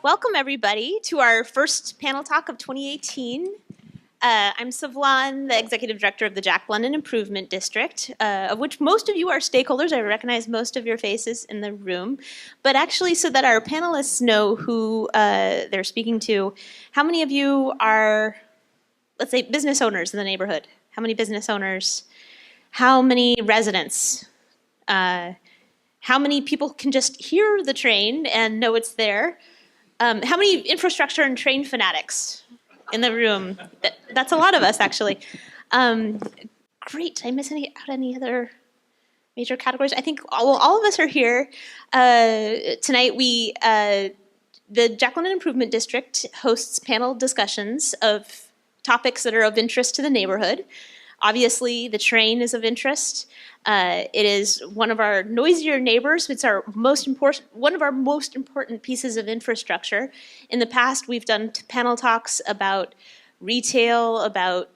Welcome, everybody, to our first panel talk of 2018. I'm Savlan, the Executive Director of the Jack London Improvement District, of which most of you are stakeholders. I recognize most of your faces in the room. But actually, so that our panelists know who they're speaking to, how many of you are, let's say, business owners in the neighborhood? How many business owners? How many residents? How many people can just hear the train and know it's there? How many infrastructure and train fanatics in the room? That's a lot of us, actually. Great. Did I miss out any other major categories? I think all of us are here. Tonight, the Jack London Improvement District hosts panel discussions of topics that are of interest to the neighborhood. Obviously, the train is of interest. It is one of our noisier neighbors. It's one of our most important pieces of infrastructure. In the past, we've done panel talks about retail, about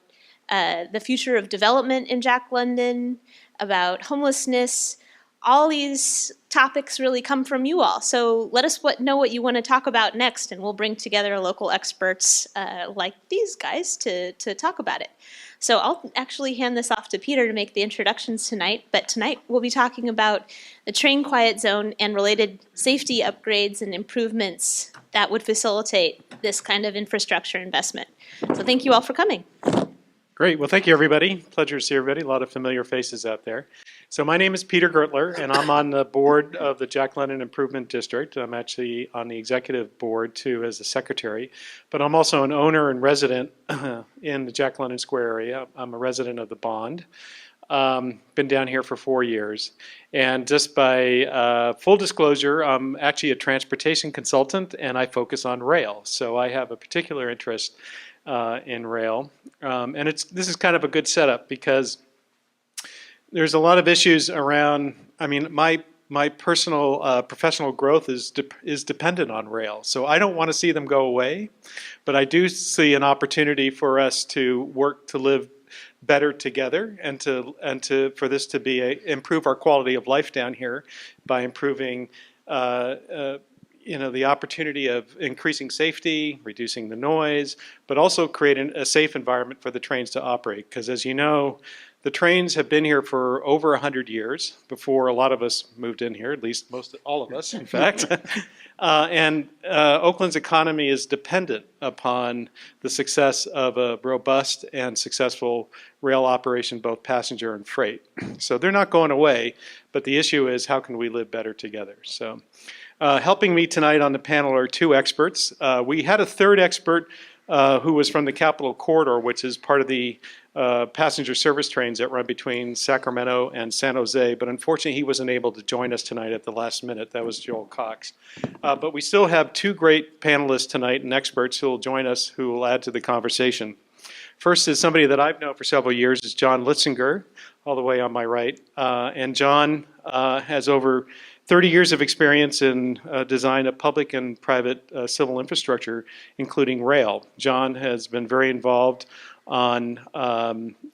the future of development in Jack London, about homelessness. All these topics really come from you all. So let us know what you want to talk about next, and we'll bring together local experts like these guys to talk about it. So I'll actually hand this off to Peter to make the introductions tonight, but tonight we'll be talking about the train quiet zone and related safety upgrades and improvements that would facilitate this kind of infrastructure investment. So thank you all for coming. Great. Well, thank you, everybody. Pleasure to see everybody. A lot of familiar faces out there. So my name is Peter Gertler, and I'm on the board of the Jack London Improvement District. I'm actually on the executive board, too, as the secretary. But I'm also an owner and resident in the Jack London Square area. I'm a resident of the Bond. Been down here for 4 years. And just by full disclosure, I'm actually a transportation consultant, and I focus on rail. So I have a particular interest in rail. And this is kind of a good setup because there's a lot of issues around, I mean, my personal professional growth is dependent on rail. So I don't want to see them go away, but I do see an opportunity for us to work to live better together and for this to improve our quality of life down here by improving the opportunity of increasing safety, reducing the noise, but also creating a safe environment for the trains to operate. Because as you know, the trains have been here for over 100 years before a lot of us moved in here, at least all of us, in fact. And Oakland's economy is dependent upon the success of a robust and successful rail operation, both passenger and freight. So they're not going away, but the issue is how can we live better together? So helping me tonight on the panel are two experts. We had a third expert who was from the Capitol Corridor, which is part of the passenger service trains that run between Sacramento and San Jose, but unfortunately he wasn't able to join us tonight at the last minute. That was Joel Cox. But we still have two great panelists tonight and experts who will join us, who will add to the conversation. First is somebody that I've known for several years, is John Litzinger, all the way on my right. And John has over 30 years of experience in design of public and private civil infrastructure, including rail. John has been very involved on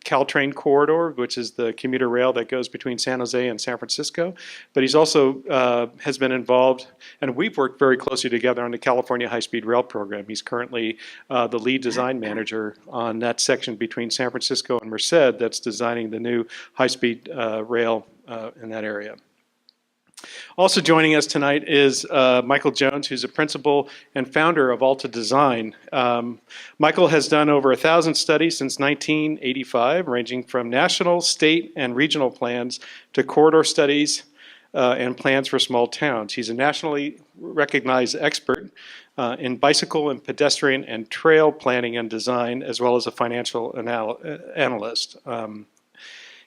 Caltrain Corridor, which is the commuter rail that goes between San Jose and San Francisco. But he's also has been involved, and we've worked very closely together on the California High-Speed Rail program. He's currently the lead design manager on that section between San Francisco and Merced that's designing the new high-speed rail in that area. Also joining us tonight is Michael Jones, who's a principal and founder of Alta Design. Michael has done over 1,000 studies since 1985, ranging from national, state, and regional plans to corridor studies and plans for small towns. He's a nationally recognized expert in bicycle and pedestrian and trail planning and design, as well as a financial analyst.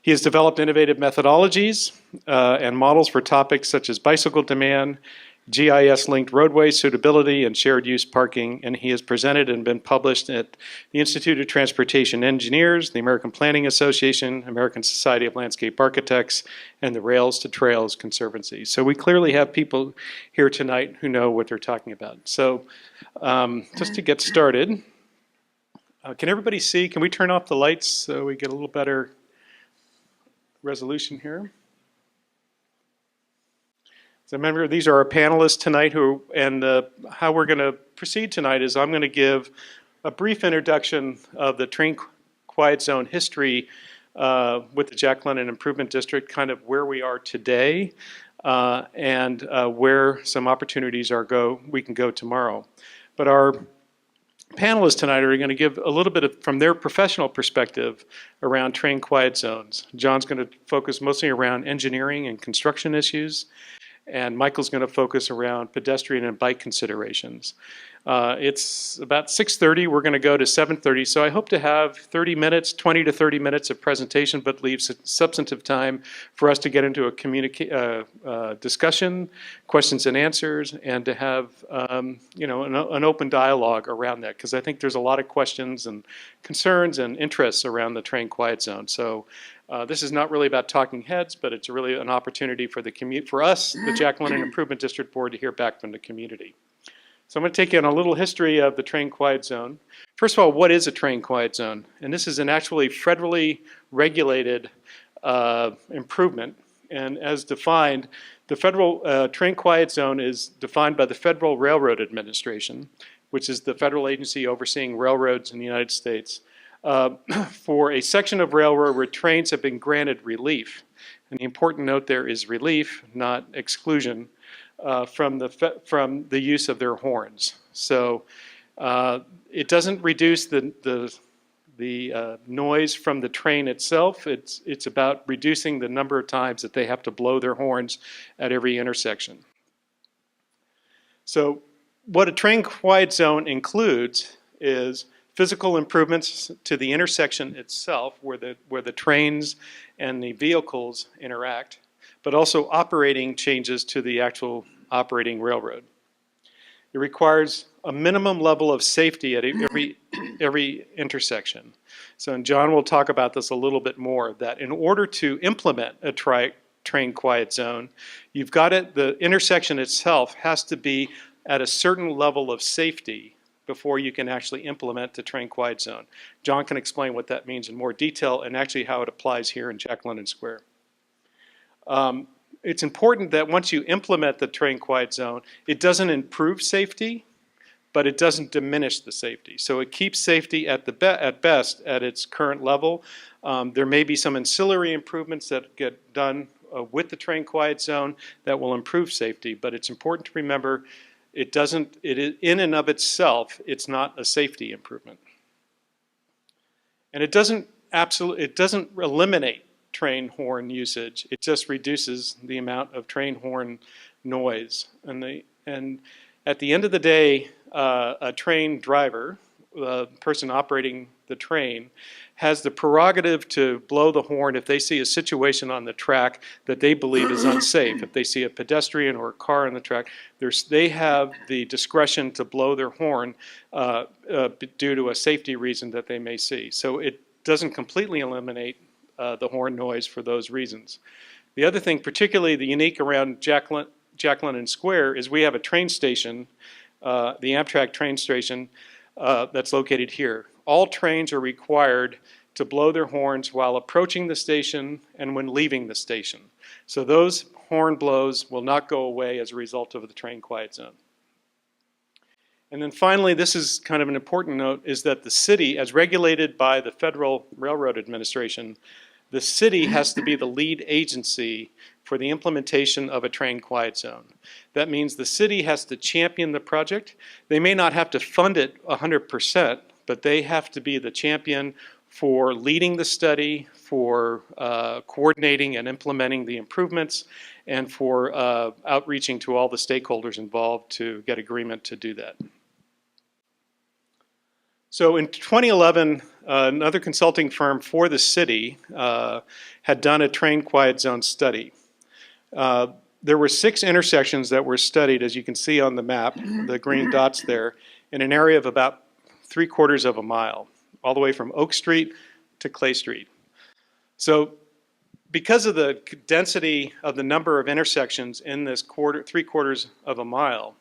He has developed innovative methodologies and models for topics such as bicycle demand, GIS-linked roadway suitability, and shared use parking, and he has presented and been published at the Institute of Transportation Engineers, the American Planning Association, American Society of Landscape Architects, and the Rails to Trails Conservancy. So we clearly have people here tonight who know what they're talking about. So just to get started, can everybody see? Can we turn off the lights so we get a little better resolution here? So remember, these are our panelists tonight and how we're going to proceed tonight is I'm going to give a brief introduction of the train quiet zone history with the Jack London Improvement District, kind of where we are today and where some opportunities we can go tomorrow. But our panelists tonight are going to give a little bit from their professional perspective around train quiet zones. John's going to focus mostly around engineering and construction issues, and Michael's going to focus around pedestrian and bike considerations. It's about 6:30. We're going to go to 7:30, so I hope to have 30 minutes, 20 to 30 minutes of presentation, but leave substantive time for us to get into a discussion, questions and answers, and to have an open dialogue around that, because I think there's a lot of questions and concerns and interests around the train quiet zone. So this is not really about talking heads, but it's really an opportunity for us, the Jack London Improvement District Board, to hear back from the community. So I'm going to take you on a little history of the train quiet zone. First of all, what is a train quiet zone? And this is an actually federally regulated improvement. And as defined, the federal train quiet zone is defined by the Federal Railroad Administration, which is the federal agency overseeing railroads in the United States, for a section of railroad where trains have been granted relief. And the important note there is relief, not exclusion, from the use of their horns. So it doesn't reduce the noise from the train itself. It's about reducing the number of times that they have to blow their horns at every intersection. So what a train quiet zone includes is physical improvements to the intersection itself, where the trains and the vehicles interact, but also operating changes to the actual operating railroad. It requires a minimum level of safety at every intersection. So, and John will talk about this a little bit more, that in order to implement a train quiet zone, the intersection itself has to be at a certain level of safety before you can actually implement the train quiet zone. John can explain what that means in more detail and actually how it applies here in Jack London Square. It's important that once you implement the train quiet zone, it doesn't improve safety, but it doesn't diminish the safety. So it keeps safety at best at its current level. There may be some ancillary improvements that get done with the train quiet zone that will improve safety, but it's important to remember in and of itself, it's not a safety improvement. And it doesn't eliminate train horn usage. It just reduces the amount of train horn noise. And at the end of the day, a train driver, the person operating the train, has the prerogative to blow the horn if they see a situation on the track that they believe is unsafe. If they see a pedestrian or a car on the track, they have the discretion to blow their horn due to a safety reason that they may see. So it doesn't completely eliminate the horn noise for those reasons. The other thing, particularly the unique around Jack London Square, is we have a train station, the Amtrak train station, that's located here. All trains are required to blow their horns while approaching the station and when leaving the station. So those horn blows will not go away as a result of the train quiet zone. And then finally, this is kind of an important note, is that the city, as regulated by the Federal Railroad Administration, the city has to be the lead agency for the implementation of a train quiet zone. That means the city has to champion the project. They may not have to fund it 100%, but they have to be the champion for leading the study, for coordinating and implementing the improvements, and for outreaching to all the stakeholders involved to get agreement to do that. So in 2011, another consulting firm for the city had done a train quiet zone study. There were 6 intersections that were studied, as you can see on the map, the green dots there, in an area of about 3/4 of a mile, all the way from Oak Street to Clay Street. So because of the density of the number of intersections in this 3/4 of a mile,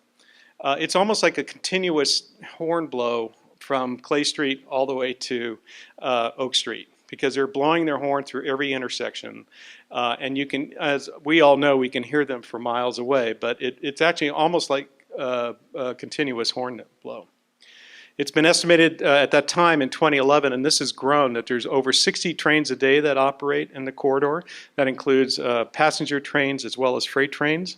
it's almost like a continuous horn blow from Clay Street all the way to Oak Street. because they're blowing their horn through every intersection. And you can, as we all know, we can hear them for miles away, but it's actually almost like a continuous horn blow. It's been estimated at that time in 2011, and this has grown, that there's over 60 trains a day that operate in the corridor. That includes passenger trains as well as freight trains.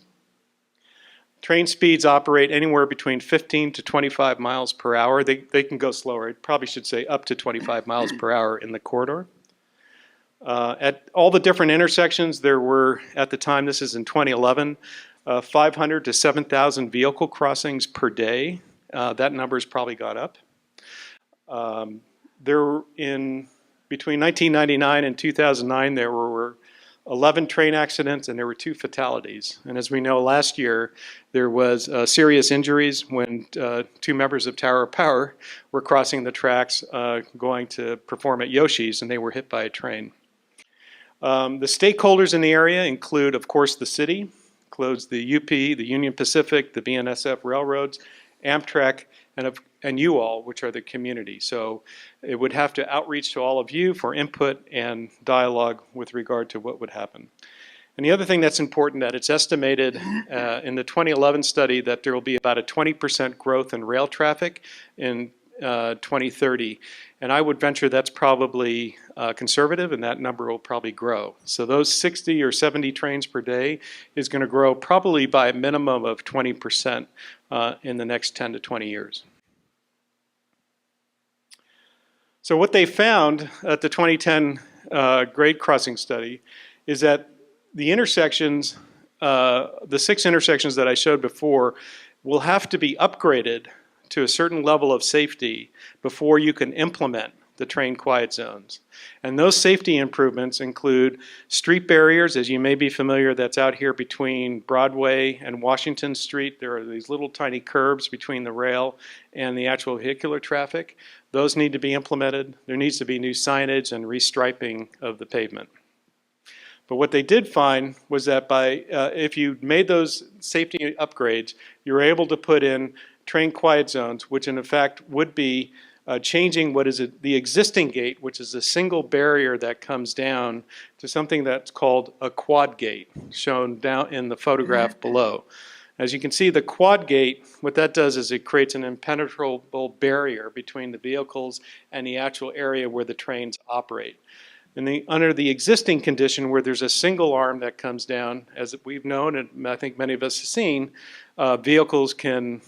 Train speeds operate anywhere between 15 to 25 miles per hour. They can go slower. I probably should say up to 25 miles per hour in the corridor. At all the different intersections, there were, at the time, this is in 2011, 500 to 7,000 vehicle crossings per day. That number's probably gone up. Between 1999 and 2009, there were 11 train accidents and there were 2 fatalities. And as we know, last year there was serious injuries when 2 members of Tower of Power were crossing the tracks going to perform at Yoshi's, and they were hit by a train. The stakeholders in the area include, of course, the city, includes the UP, the Union Pacific, the BNSF railroads, Amtrak, and you all, which are the community. So it would have to outreach to all of you for input and dialogue with regard to what would happen. And the other thing that's important, that it's estimated in the 2011 study that there will be about a 20% growth in rail traffic in 2030. And I would venture that's probably conservative, and that number will probably grow. So those 60 or 70 trains per day is going to grow probably by a minimum of 20% in the next 10 to 20 years. So what they found at the 2010 grade crossing study is that the intersections, the 6 intersections that I showed before, will have to be upgraded to a certain level of safety before you can implement the train quiet zones. And those safety improvements include street barriers, as you may be familiar, that's out here between Broadway and Washington Street. There are these little tiny curbs between the rail and the actual vehicular traffic. Those need to be implemented. There needs to be new signage and restriping of the pavement. But what they did find was that if you made those safety upgrades, you were able to put in train quiet zones, which in effect would be changing what is the existing gate, which is a single barrier that comes down, to something that's called a quad gate, shown down in the photograph below. As you can see, the quad gate, what that does is it creates an impenetrable barrier between the vehicles and the actual area where the trains operate. And under the existing condition, where there's a single arm that comes down, as we've known, and I think many of us have seen, vehicles can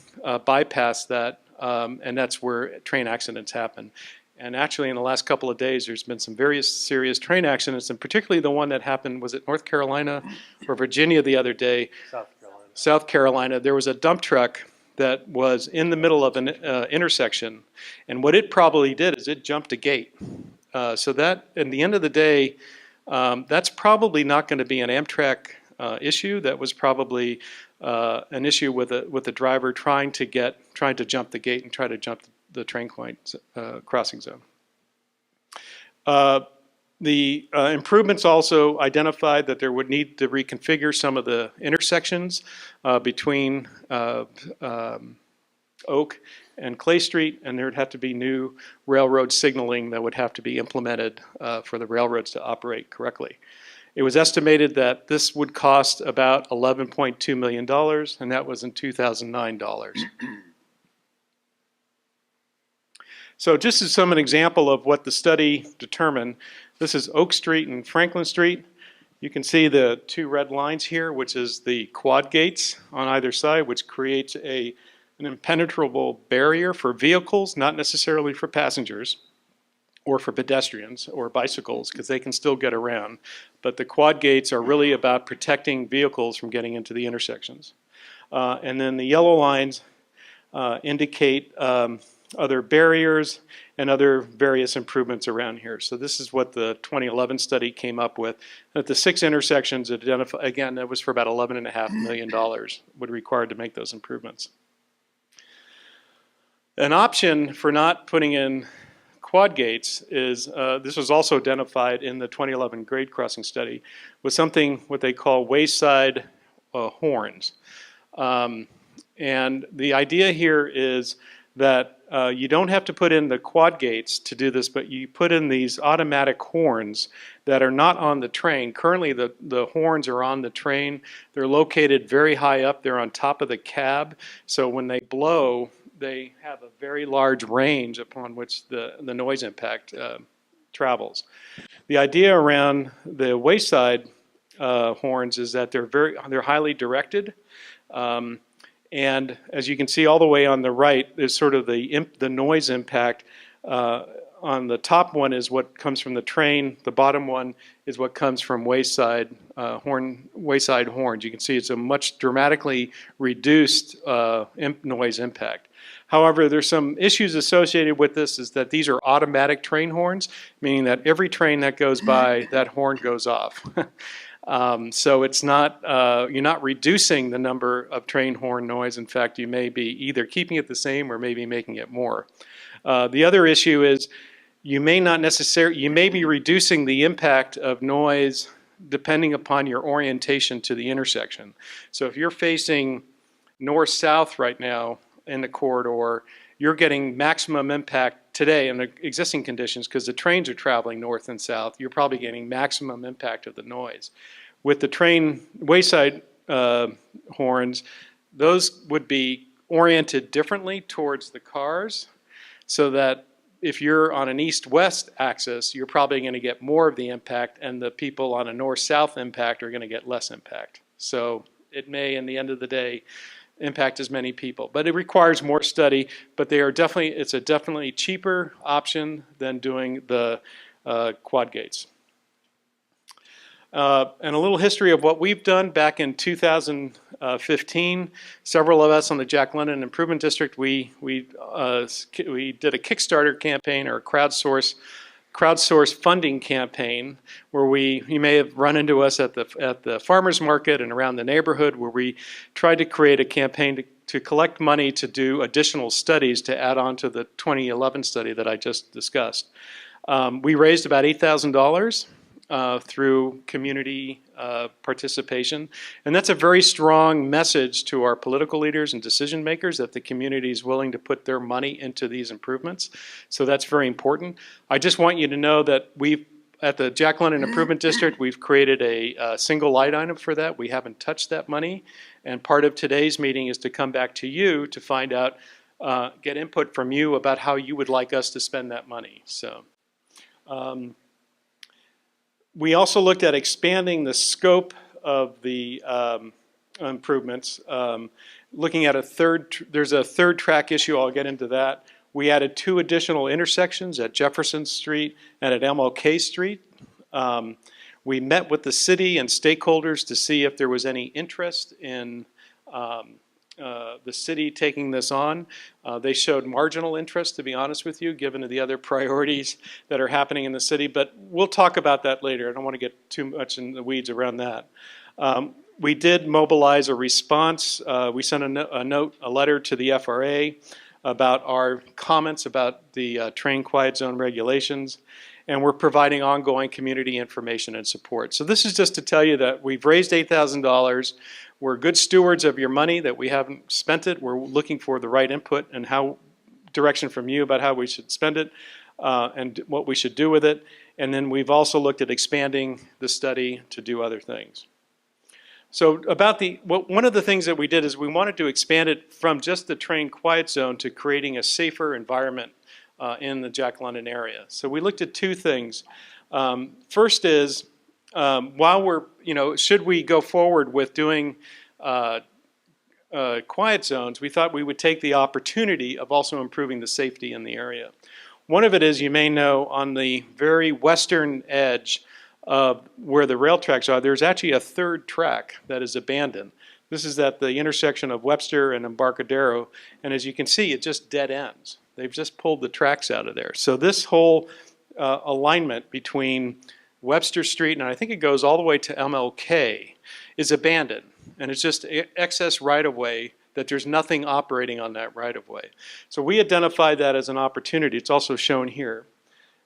bypass that, and that's where train accidents happen. And actually, in the last couple of days, there's been some very serious train accidents, and particularly the one that happened, was it North Carolina or Virginia the other day? South Carolina. There was a dump truck that was in the middle of an intersection, and what it probably did is it jumped a gate. So that, at the end of the day, that's probably not going to be an Amtrak issue. That was probably an issue with the driver trying to jump the gate and try to jump the train crossing zone. The improvements also identified that there would need to reconfigure some of the intersections between Oak and Clay Street, and there would have to be new railroad signaling that would have to be implemented for the railroads to operate correctly. It was estimated that this would cost about $11.2 million, and that was in 2009 dollars. So just as an example of what the study determined, this is Oak Street and Franklin Street. You can see the 2 red lines here, which is the quad gates on either side, which creates an impenetrable barrier for vehicles, not necessarily for passengers or for pedestrians or bicycles, because they can still get around. But the quad gates are really about protecting vehicles from getting into the intersections. And then the yellow lines indicate other barriers and other various improvements around here. So this is what the 2011 study came up with. At the 6 intersections identified, again, that was for about $11.5 million would require to make those improvements. An option for not putting in quad gates is, this was also identified in the 2011 grade crossing study, was something what they call wayside horns. And the idea here is that you don't have to put in the quad gates to do this, but you put in these automatic horns that are not on the train. Currently, the horns are on the train. They're located very high up. They're on top of the cab. So when they blow, they have a very large range upon which the noise impact travels. The idea around the wayside horns is that they're highly directed. And as you can see all the way on the right is sort of the noise impact. On the top one is what comes from the train. The bottom one is what comes from wayside horns. You can see it's a much dramatically reduced noise impact. However, there's some issues associated with this, is that these are automatic train horns, meaning that every train that goes by, that horn goes off. So it's not, you're not reducing the number of train horn noise. In fact, you may be either keeping it the same or maybe making it more. The other issue is you may be reducing the impact of noise depending upon your orientation to the intersection. So if you're facing north-south right now in the corridor, you're getting maximum impact today in the existing conditions because the trains are traveling north and south. You're probably getting maximum impact of the noise. With the train wayside horns, those would be oriented differently towards the cars, so that if you're on an east-west axis, you're probably going to get more of the impact, and the people on a north-south impact are going to get less impact. So it may, in the end of the day, impact as many people. But it requires more study, but it's a definitely cheaper option than doing the quad gates. And a little history of what we've done. Back in 2015, several of us on the Jack London Improvement District, we did a Kickstarter campaign, or a crowdsource funding campaign, where you may have run into us at the farmers market and around the neighborhood, where we tried to create a campaign to collect money to do additional studies to add on to the 2011 study that I just discussed. We raised about $8,000 through community participation. And that's a very strong message to our political leaders and decision makers, that the community is willing to put their money into these improvements. So that's very important. I just want you to know that at the Jack London Improvement District, we've created a single line item for that. We haven't touched that money. And part of today's meeting is to come back to you to find out, get input from you about how you would like us to spend that money. So. We also looked at expanding the scope of the improvements, looking at there's a third track issue. I'll get into that. We added 2 additional intersections at Jefferson Street and at MLK Street. We met with the city and stakeholders to see if there was any interest in the city taking this on. They showed marginal interest, to be honest with you, given the other priorities that are happening in the city, but we'll talk about that later. I don't want to get too much in the weeds around that. We did mobilize a response. We sent a letter to the FRA about our comments about the train quiet zone regulations, and we're providing ongoing community information and support. So this is just to tell you that we've raised $8,000. We're good stewards of your money, that we haven't spent it. We're looking for the right input and direction from you about how we should spend it and what we should do with it. And then we've also looked at expanding the study to do other things. So one of the things that we did is we wanted to expand it from just the train quiet zone to creating a safer environment in the Jack London area. So we looked at 2 things. First is, should we go forward with doing quiet zones, we thought we would take the opportunity of also improving the safety in the area. One of it is, you may know, on the very western edge of where the rail tracks are, there's actually a 3rd track that is abandoned. This is at the intersection of Webster and Embarcadero, and as you can see, it just dead ends. They've just pulled the tracks out of there. So this whole alignment between Webster Street, and I think it goes all the way to MLK, is abandoned. And it's just excess right-of-way, that there's nothing operating on that right-of-way. So we identified that as an opportunity. It's also shown here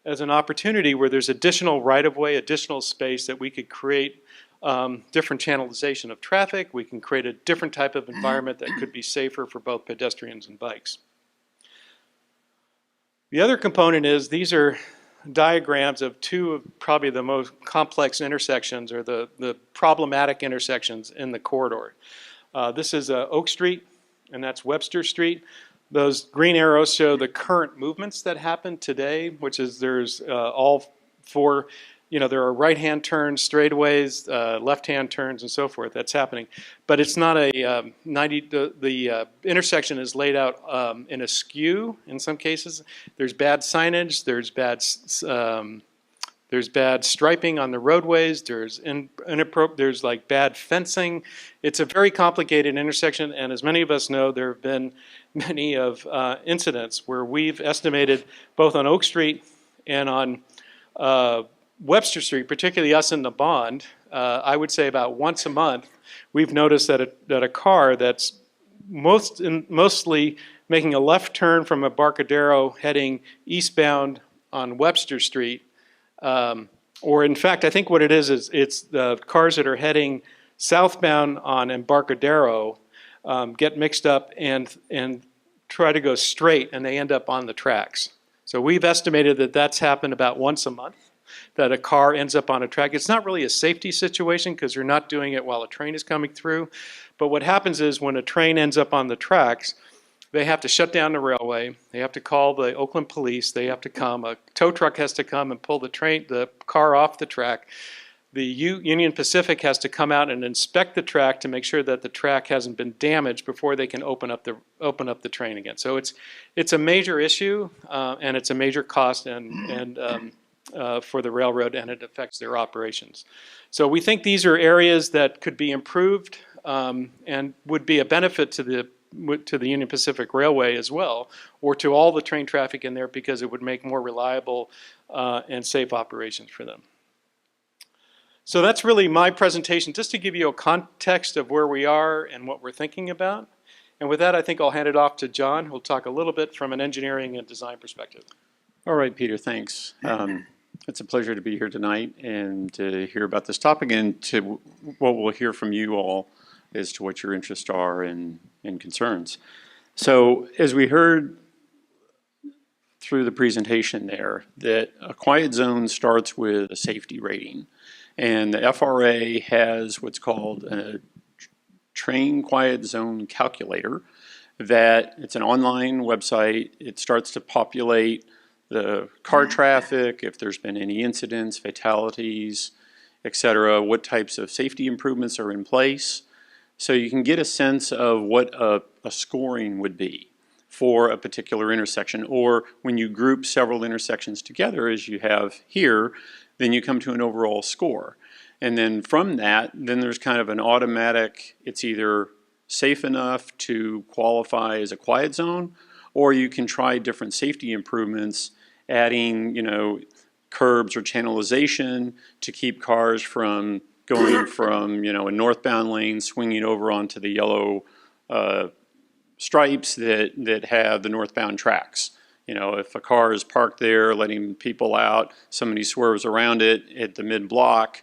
as an opportunity where there's additional right-of-way, additional space that we could create different channelization of traffic. We can create a different type of environment that could be safer for both pedestrians and bikes. The other component is these are diagrams of two of probably the most complex intersections, or the problematic intersections in the corridor. This is Oak Street, and that's Webster Street. Those green arrows show the current movements that happen today, which is there's all four, there are right-hand turns, straightaways, left-hand turns, and so forth. That's happening. But it's not a 90, the intersection is laid out in a skew in some cases. There's bad signage, there's bad striping on the roadways. There's there's like bad fencing. It's a very complicated intersection, and as many of us know, there have been many of incidents where we've estimated both on Oak Street and on Webster Street, particularly us in the bond. I would say about once a month, we've noticed that a car that's mostly making a left turn from Embarcadero heading eastbound on Webster Street. Or in fact, I think what it is it's the cars that are heading southbound on Embarcadero get mixed up and try to go straight, and they end up on the tracks. So we've estimated that that's happened about once a month, that a car ends up on a track. It's not really a safety situation because you're not doing it while a train is coming through. But what happens is when a train ends up on the tracks, they have to shut down the railway. They have to call the Oakland police. They have to come. A tow truck has to come and pull the car off the track. The Union Pacific has to come out and inspect the track to make sure that the track hasn't been damaged before they can open up the train again. So it's a major issue, and it's a major cost for the railroad, and it affects their operations. So we think these are areas that could be improved and would be a benefit to the Union Pacific Railway as well, or to all the train traffic in there, because it would make more reliable and safe operations for them. So that's really my presentation, just to give you a context of where we are and what we're thinking about. And with that, I think I'll hand it off to John, who'll talk a little bit from an engineering and design perspective. All right, Peter, thanks. It's a pleasure to be here tonight and to hear about this topic, and to what we'll hear from you all as to what your interests are and concerns. So as we heard through the presentation there, that a quiet zone starts with a safety rating. And the FRA has what's called a train quiet zone calculator, that it's an online website. It starts to populate the car traffic, if there's been any incidents, fatalities, etc., what types of safety improvements are in place. So you can get a sense of what a scoring would be for a particular intersection, or when you group several intersections together, as you have here, then you come to an overall score. And then from that, then there's kind of an automatic, it's either safe enough to qualify as a quiet zone, or you can try different safety improvements, adding, curbs or channelization to keep cars from going from, a northbound lane, swinging over onto the yellow stripes that have the northbound tracks. If a car is parked there, letting people out, somebody swerves around it at the mid-block,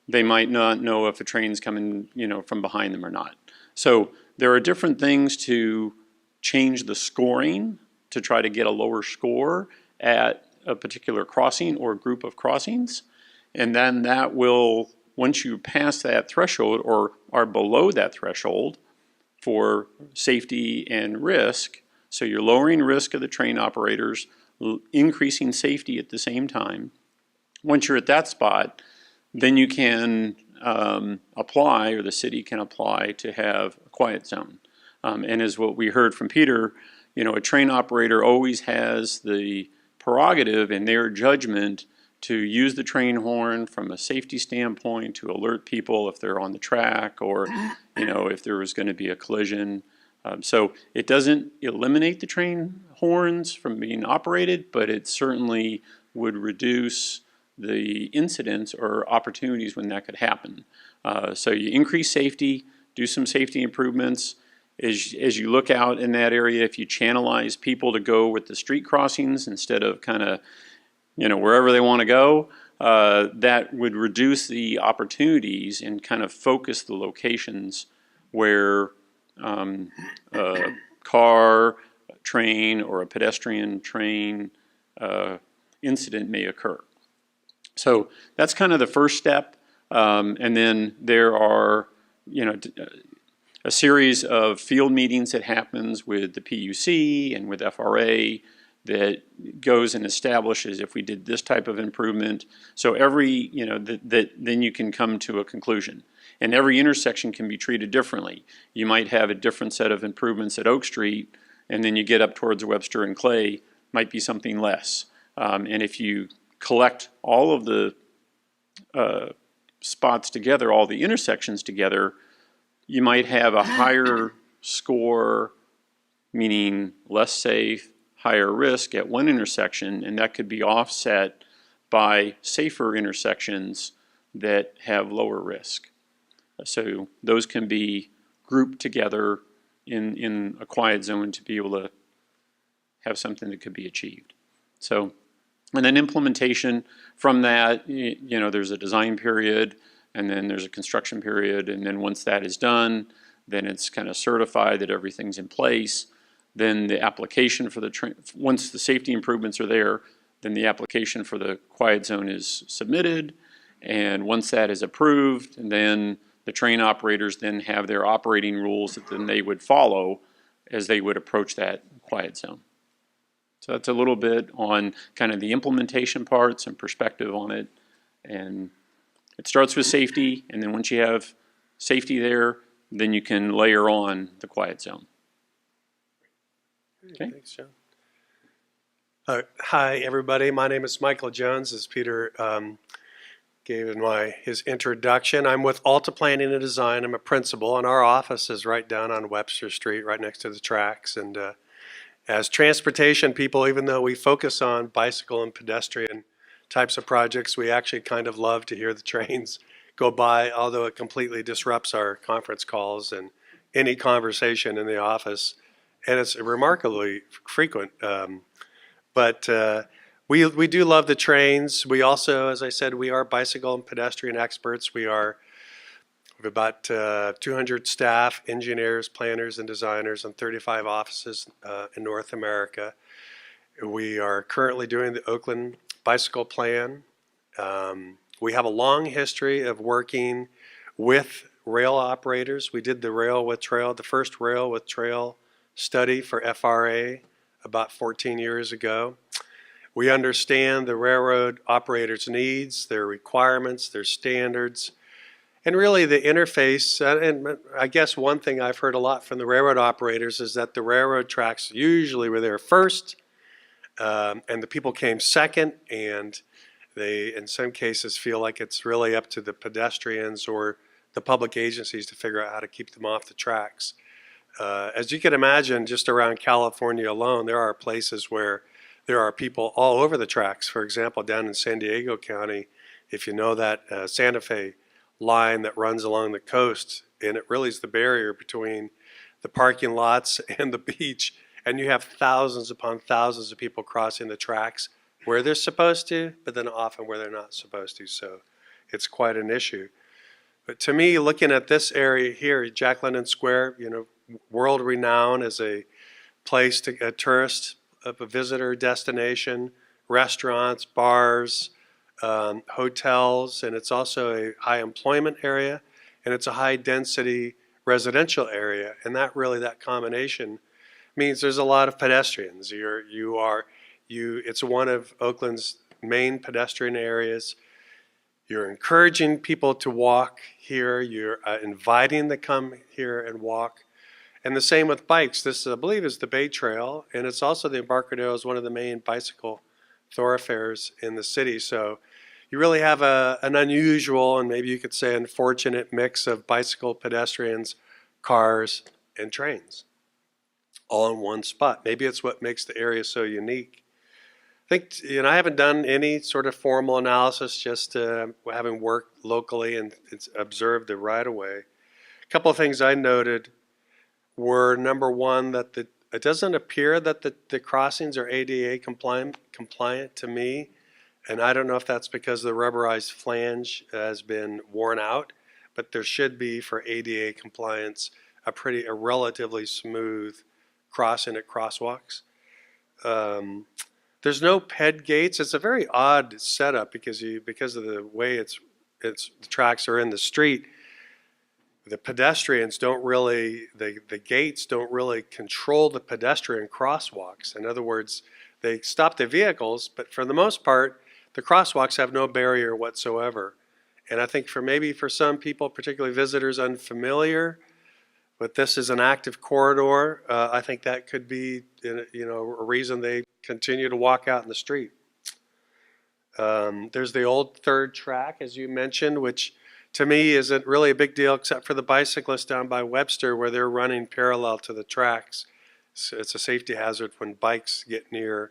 they might not know if a train's coming, from behind them or not. So there are different things to change the scoring to try to get a lower score at a particular crossing or group of crossings. And then that will, once you pass that threshold or are below that threshold for safety and risk, so you're lowering risk of the train operators, increasing safety at the same time. Once you're at that spot, then you can apply, or the city can apply, to have a quiet zone. And as what we heard from Peter, a train operator always has the prerogative in their judgment to use the train horn from a safety standpoint to alert people if they're on the track, or if there was going to be a collision. So it doesn't eliminate the train horns from being operated, but it certainly would reduce the incidents or opportunities when that could happen. So you increase safety, do some safety improvements. As you look out in that area, if you channelize people to go with the street crossings instead of kind of, wherever they want to go, that would reduce the opportunities and kind of focus the locations where a car, a train, or a pedestrian train incident may occur. So that's kind of the first step. And then there are, a series of field meetings that happens with the PUC and with FRA that goes and establishes if we did this type of improvement. So every, then you can come to a conclusion. And every intersection can be treated differently. You might have a different set of improvements at Oak Street, and then you get up towards Webster and Clay, might be something less. And if you collect all of the spots together, all the intersections together, you might have a higher score, meaning less safe, higher risk at one intersection, and that could be offset by safer intersections that have lower risk. So those can be grouped together in a quiet zone to be able to have something that could be achieved. So, and then implementation from that, there's a design period, and then there's a construction period, and then once that is done, then it's kind of certified that everything's in place. Then the application for once the safety improvements are there, then the application for the quiet zone is submitted, and once that is approved, and then the train operators then have their operating rules that then they would follow as they would approach that quiet zone. So that's a little bit on kind of the implementation parts and perspective on it. And it starts with safety, and then once you have safety there, then you can layer on the quiet zone. Okay. Thanks, John. Hi, everybody. My name is Michael Jones, as Peter gave in his introduction. I'm with Alta Planning and Design. I'm a principal, and our office is right down on Webster Street, right next to the tracks. And as transportation people, even though we focus on bicycle and pedestrian types of projects, we actually kind of love to hear the trains go by, although it completely disrupts our conference calls and any conversation in the office. And it's remarkably frequent. But we do love the trains. We also, as I said, we are bicycle and pedestrian experts. We have about 200 staff, engineers, planners, and designers, and 35 offices in North America. We are currently doing the Oakland Bicycle Plan. We have a long history of working with rail operators. We did the first rail with trail study for FRA about 14 years ago. We understand the railroad operators' needs, their requirements, their standards, and really the interface. And I guess one thing I've heard a lot from the railroad operators is that the railroad tracks usually were there first, and the people came second, and they, in some cases, feel like it's really up to the pedestrians or the public agencies to figure out how to keep them off the tracks. As you can imagine, just around California alone, there are places where there are people all over the tracks. For example, down in San Diego County, if you know that Santa Fe line that runs along the coast, and it really is the barrier between the parking lots and the beach, and you have thousands upon thousands of people crossing the tracks where they're supposed to, but then often where they're not supposed to. So it's quite an issue. But to me, looking at this area here, Jack London Square, world renowned as a place a tourist, a visitor destination, restaurants, bars, hotels, and it's also a high employment area, and it's a high density residential area. And that combination means there's a lot of pedestrians. It's one of Oakland's main pedestrian areas. You're encouraging people to walk here. You're inviting them to come here and walk. And the same with bikes. This, I believe, is the Bay Trail, and it's also the Embarcadero is one of the main bicycle thoroughfares in the city. So you really have an unusual, and maybe you could say unfortunate, mix of bicycle, pedestrians, cars, and trains all in one spot. Maybe it's what makes the area so unique. I think, I haven't done any sort of formal analysis, just having worked locally and observed the right-of-way. A couple of things I noted were, number one, that it doesn't appear that the crossings are ADA compliant to me, and I don't know if that's because the rubberized flange has been worn out, but there should be, for ADA compliance, a relatively smooth crossing at crosswalks. There's no ped gates. It's a very odd setup because of the way the tracks are in the street. The pedestrians don't really, the gates don't really control the pedestrian crosswalks. In other words, they stop the vehicles, but for the most part, the crosswalks have no barrier whatsoever. And I think for some people, particularly visitors unfamiliar, but this is an active corridor, I think that could be, a reason they continue to walk out in the street. There's the old third track, as you mentioned, which to me isn't really a big deal except for the bicyclists down by Webster where they're running parallel to the tracks. So it's a safety hazard when bikes get near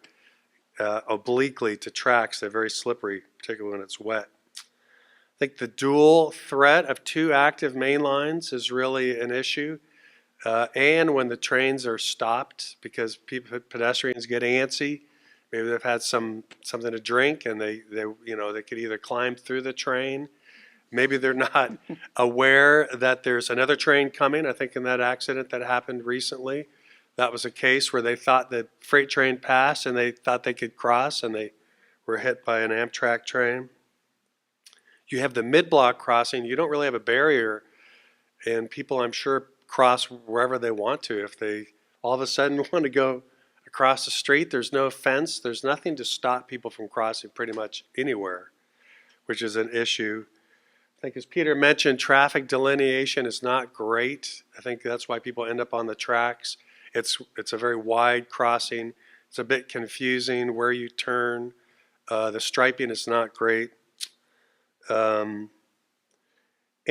obliquely to tracks. They're very slippery, particularly when it's wet. I think the dual threat of two active main lines is really an issue. And when the trains are stopped because pedestrians get antsy, maybe they've had something to drink and they could either climb through the train. Maybe they're not aware that there's another train coming. I think in that accident that happened recently, that was a case where they thought the freight train passed and they thought they could cross and they were hit by an Amtrak train. You have the mid-block crossing. You don't really have a barrier, and people, I'm sure, cross wherever they want to. If they all of a sudden want to go across the street, there's no fence. There's nothing to stop people from crossing pretty much anywhere, which is an issue. I think as Peter mentioned, traffic delineation is not great. I think that's why people end up on the tracks. It's a very wide crossing. It's a bit confusing where you turn. The striping is not great. And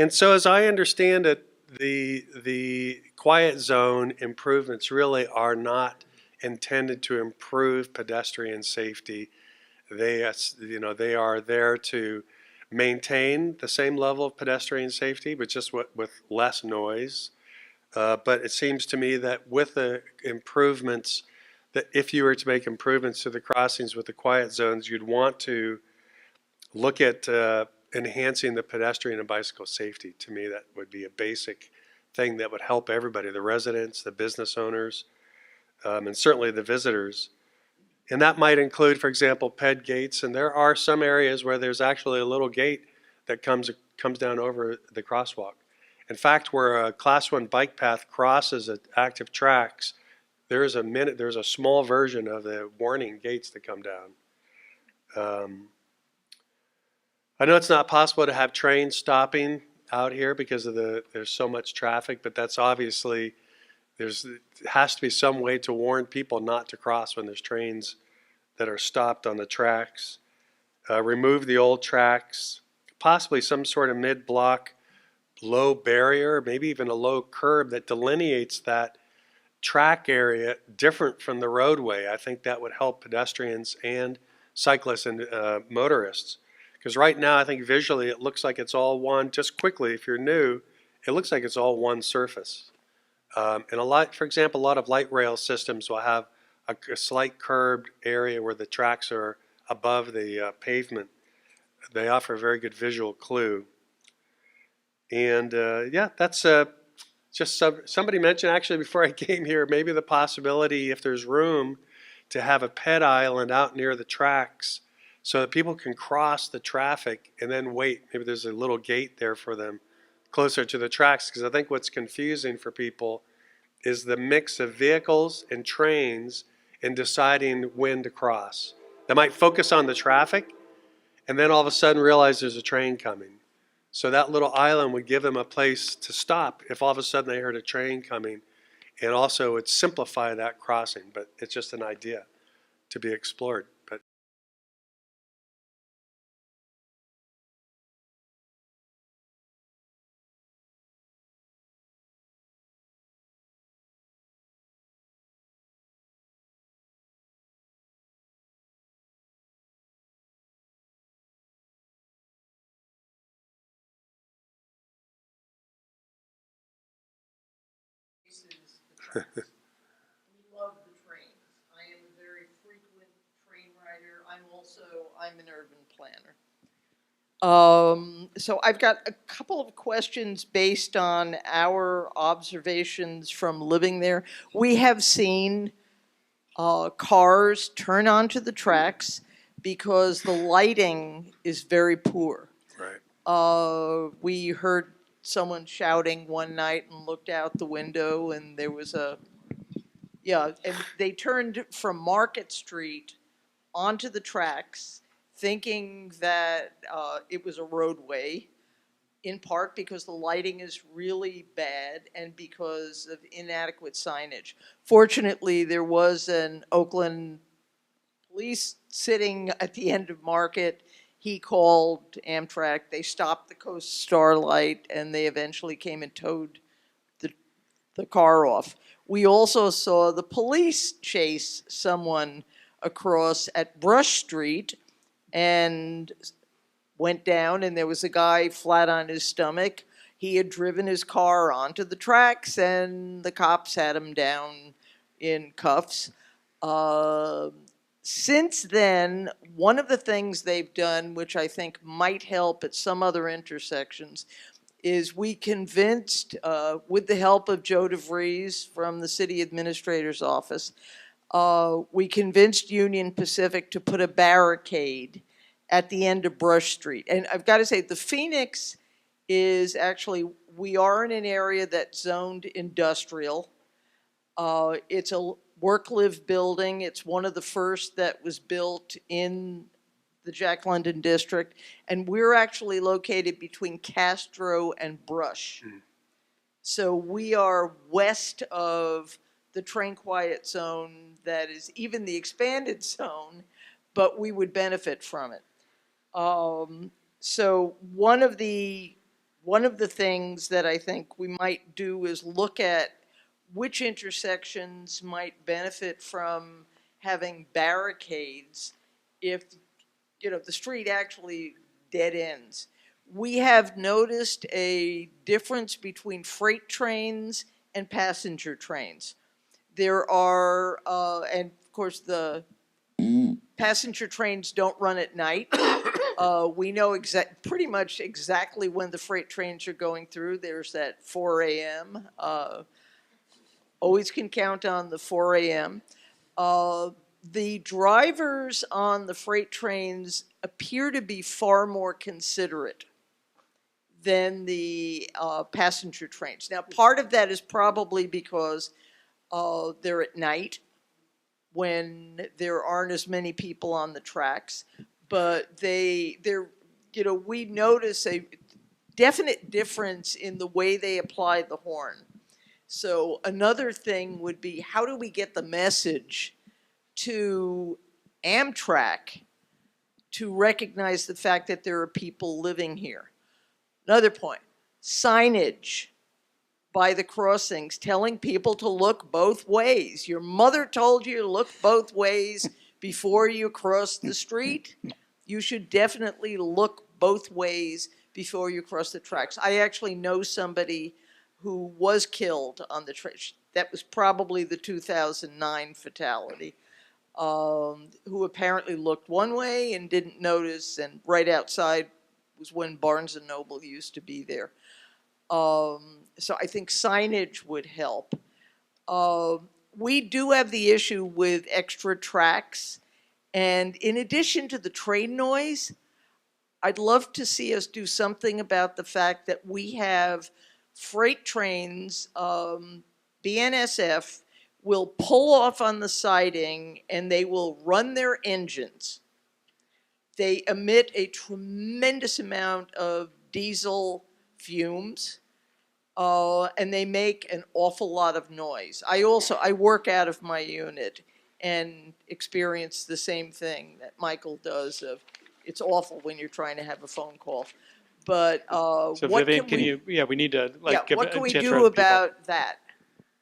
so as I understand it, the quiet zone improvements really are not intended to improve pedestrian safety. They are there to maintain the same level of pedestrian safety, but just with less noise. But it seems to me that with the improvements, that if you were to make improvements to the crossings with the quiet zones, you'd want to look at enhancing the pedestrian and bicycle safety. To me, that would be a basic thing that would help everybody, the residents, the business owners, and certainly the visitors. And that might include, for example, ped gates. And there are some areas where there's actually a little gate that comes down over the crosswalk. In fact, where a Class 1 bike path crosses at active tracks, there's a small version of the warning gates that come down. I know it's not possible to have trains stopping out here because of there's so much traffic, but that's obviously, there has to be some way to warn people not to cross when there's trains that are stopped on the tracks. Remove the old tracks, possibly some sort of mid-block low barrier, maybe even a low curb that delineates that track area different from the roadway. I think that would help pedestrians and cyclists and motorists. Because right now, I think visually it looks like it's all one, just quickly, if you're new, it looks like it's all one surface. And for example, a lot of light rail systems will have a slight curved area where the tracks are above the pavement. They offer a very good visual clue. And yeah, that's just somebody mentioned actually before I came here, maybe the possibility, if there's room, to have a ped island out near the tracks so that people can cross the traffic and then wait. Maybe there's a little gate there for them closer to the tracks, because I think what's confusing for people is the mix of vehicles and trains in deciding when to cross. They might focus on the traffic and then all of a sudden realize there's a train coming. So that little island would give them a place to stop if all of a sudden they heard a train coming, and also it would simplify that crossing, but it's just an idea to be explored. But We love the trains. I am a very frequent train rider. I'm an urban planner. So I've got a couple of questions based on our observations from living there. We have seen cars turn onto the tracks because the lighting is very poor. Right. We heard someone shouting one night and looked out the window, and there was and they turned from Market Street onto the tracks, thinking that it was a roadway, in part because the lighting is really bad and because of inadequate signage. Fortunately, there was an Oakland police sitting at the end of Market. He called Amtrak. They stopped the Coast Starlight, and they eventually came and towed the car off. We also saw the police chase someone across at Brush Street and went down, and there was a guy flat on his stomach. He had driven his car onto the tracks, and the cops had him down in cuffs. Since then, one of the things they've done, which I think might help at some other intersections, is we convinced, with the help of Joe DeVries from the city administrator's office, we convinced Union Pacific to put a barricade at the end of Brush Street. And I've got to say, the Phoenix is actually, we are in an area that's zoned industrial. It's a work-live building. It's one of the first that was built in the Jack London district, and we're actually located between Castro and Brush. So we are west of the train quiet zone that is even the expanded zone, but we would benefit from it. So one of the things that I think we might do is look at which intersections might benefit from having barricades if the street actually dead ends. We have noticed a difference between freight trains and passenger trains. There are, and of course the passenger trains don't run at night. We know pretty much exactly when the freight trains are going through. There's that 4 a.m. Always can count on the 4 a.m. The drivers on the freight trains appear to be far more considerate than the passenger trains. Now, part of that is probably because they're at night when there aren't as many people on the tracks, but we notice a definite difference in the way they apply the horn. So another thing would be, how do we get the message to Amtrak to recognize the fact that there are people living here? Another point, signage by the crossings telling people to look both ways. Your mother told you to look both ways before you cross the street. You should definitely look both ways before you cross the tracks. I actually know somebody who was killed on the train. That was probably the 2009 fatality, who apparently looked one way and didn't notice, and right outside was when Barnes & Noble used to be there. So I think signage would help. We do have the issue with extra tracks, and in addition to the train noise, I'd love to see us do something about the fact that we have freight trains. BNSF will pull off on the siding and they will run their engines. They emit a tremendous amount of diesel fumes, and they make an awful lot of noise. I work out of my unit and experience the same thing that Michael does. It's awful when you're trying to have a phone call. But So what Vivian, can we, we need to give what a can we chance for do other people. about that?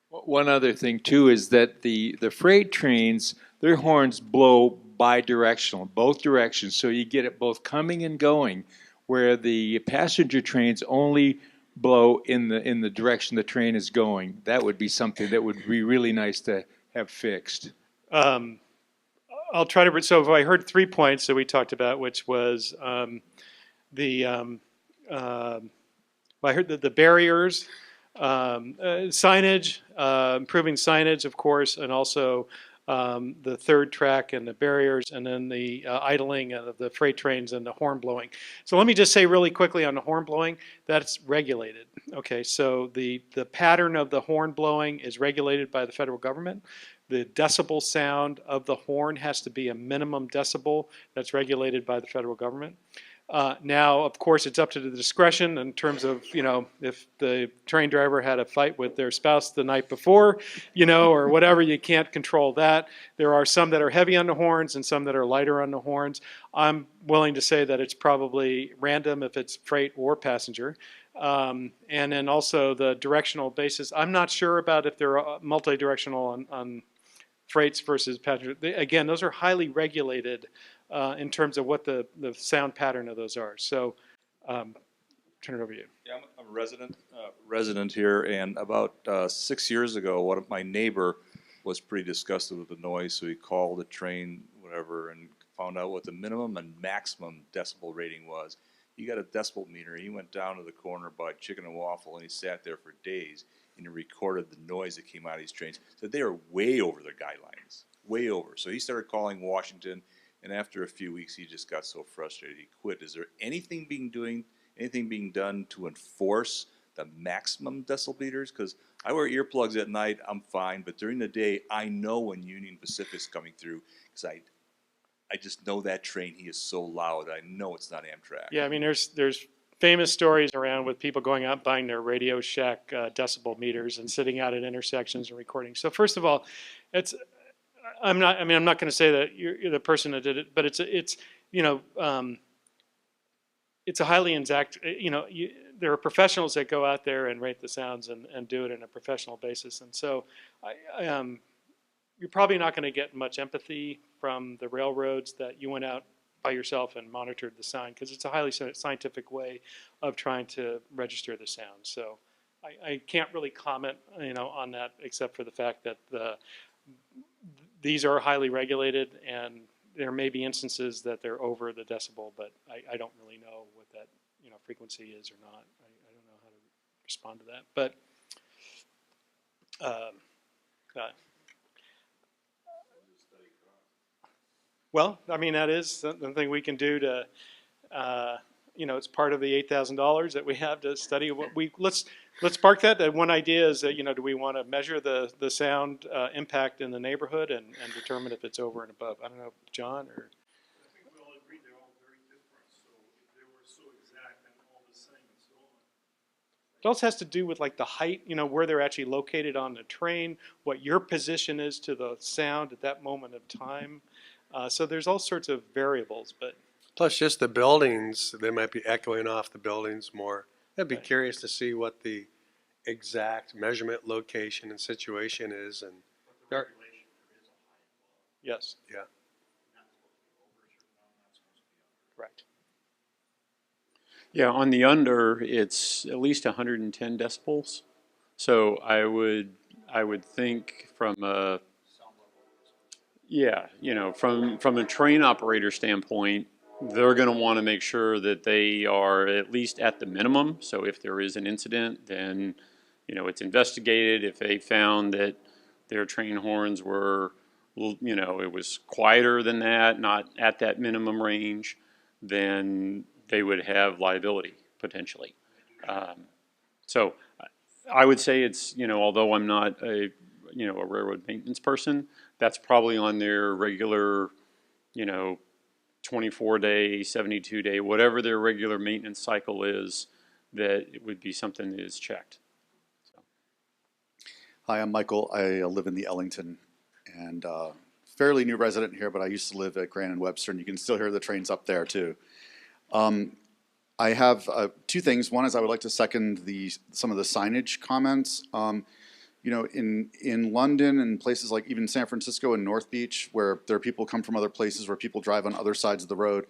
One other thing too is that the freight trains, their horns blow bi-directional, both directions, so you get it both coming and going, where the passenger trains only blow in the direction the train is going. That would be something that would be really nice to have fixed. I'll try to. So I heard 3 points that we talked about, which was I heard the barriers, signage, improving signage, of course, and also the third track and the barriers, and then the idling of the freight trains and the horn blowing. So let me just say really quickly on the horn blowing, that's regulated. Okay, so the pattern of the horn blowing is regulated by the federal government. The decibel sound of the horn has to be a minimum decibel that's regulated by the federal government. Now, of course, it's up to the discretion in terms of, if the train driver had a fight with their spouse the night before, or whatever, you can't control that. There are some that are heavy on the horns and some that are lighter on the horns. I'm willing to say that it's probably random if it's freight or passenger. And then also the directional basis. I'm not sure about if they're multi-directional on freights versus passenger. Again, those are highly regulated in terms of what the sound pattern of those are. So, turn it over to you. Yeah, I'm a resident here, and about 6 years ago, my neighbor was pretty disgusted with the noise, so he called the train, whatever, and found out what the minimum and maximum decibel rating was. He got a decibel meter. He went down to the corner, bought chicken and waffle, and he sat there for days, and he recorded the noise that came out of these trains. So they are way over their guidelines, way over. So he started calling Washington. And after a few weeks, he just got so frustrated, he quit. Is there anything being done to enforce the maximum decibel meters? Because I wear earplugs at night, I'm fine, but during the day, I know when Union Pacific's coming through, because I just know that train, he is so loud, I know it's not Amtrak. Yeah, I mean, there's famous stories around with people going out and buying their Radio Shack decibel meters and sitting out at intersections and recording. So first of all, I'm not going to say that you're the person that did it, but it's a highly exact. There are professionals that go out there and rate the sounds and do it on a professional basis, and so you're probably not going to get much empathy from the railroads that you went out by yourself and monitored the sound, because it's a highly scientific way of trying to register the sound. So I can't really comment, on that, except for the fact that these are highly regulated, and there may be instances that they're over the decibel, but I don't really know what that frequency is or not. I don't know how to respond to that. But well, I mean, that is something we can do to, it's part of the $8,000 that we have to study. Let's park that. One idea is that, do we want to measure the sound impact in the neighborhood and determine if it's over and above? I don't know, John, or? I think we all agree they're all very different. So if they were so exact and all the same and so on. It also has to do with like the height, where they're actually located on the train, what your position is to the sound at that moment of time. So there's all sorts of variables, but. Plus just the buildings, they might be echoing off the buildings more. I'd be curious to see what the exact measurement, location, and situation is. And Yes. Yeah. Correct. Yeah, on the under, it's at least 110 decibels. So I would think from a from a train operator standpoint, they're going to want to make sure that they are at least at the minimum. So if there is an incident, then it's investigated. If they found that their train horns were, it was quieter than that, not at that minimum range, then they would have liability potentially. So I would say it's, although I'm not a railroad maintenance person, that's probably on their regular, 24-day, 72-day, whatever their regular maintenance cycle is, that it would be something that is checked. So. Hi, I'm Michael. I live in the Ellington, and fairly new resident here, but I used to live at Grand and Webster, and you can still hear the trains up there too. I have two things. One is I would like to second some of the signage comments. In London and places like even San Francisco and North Beach, where there are people come from other places, where people drive on other sides of the road,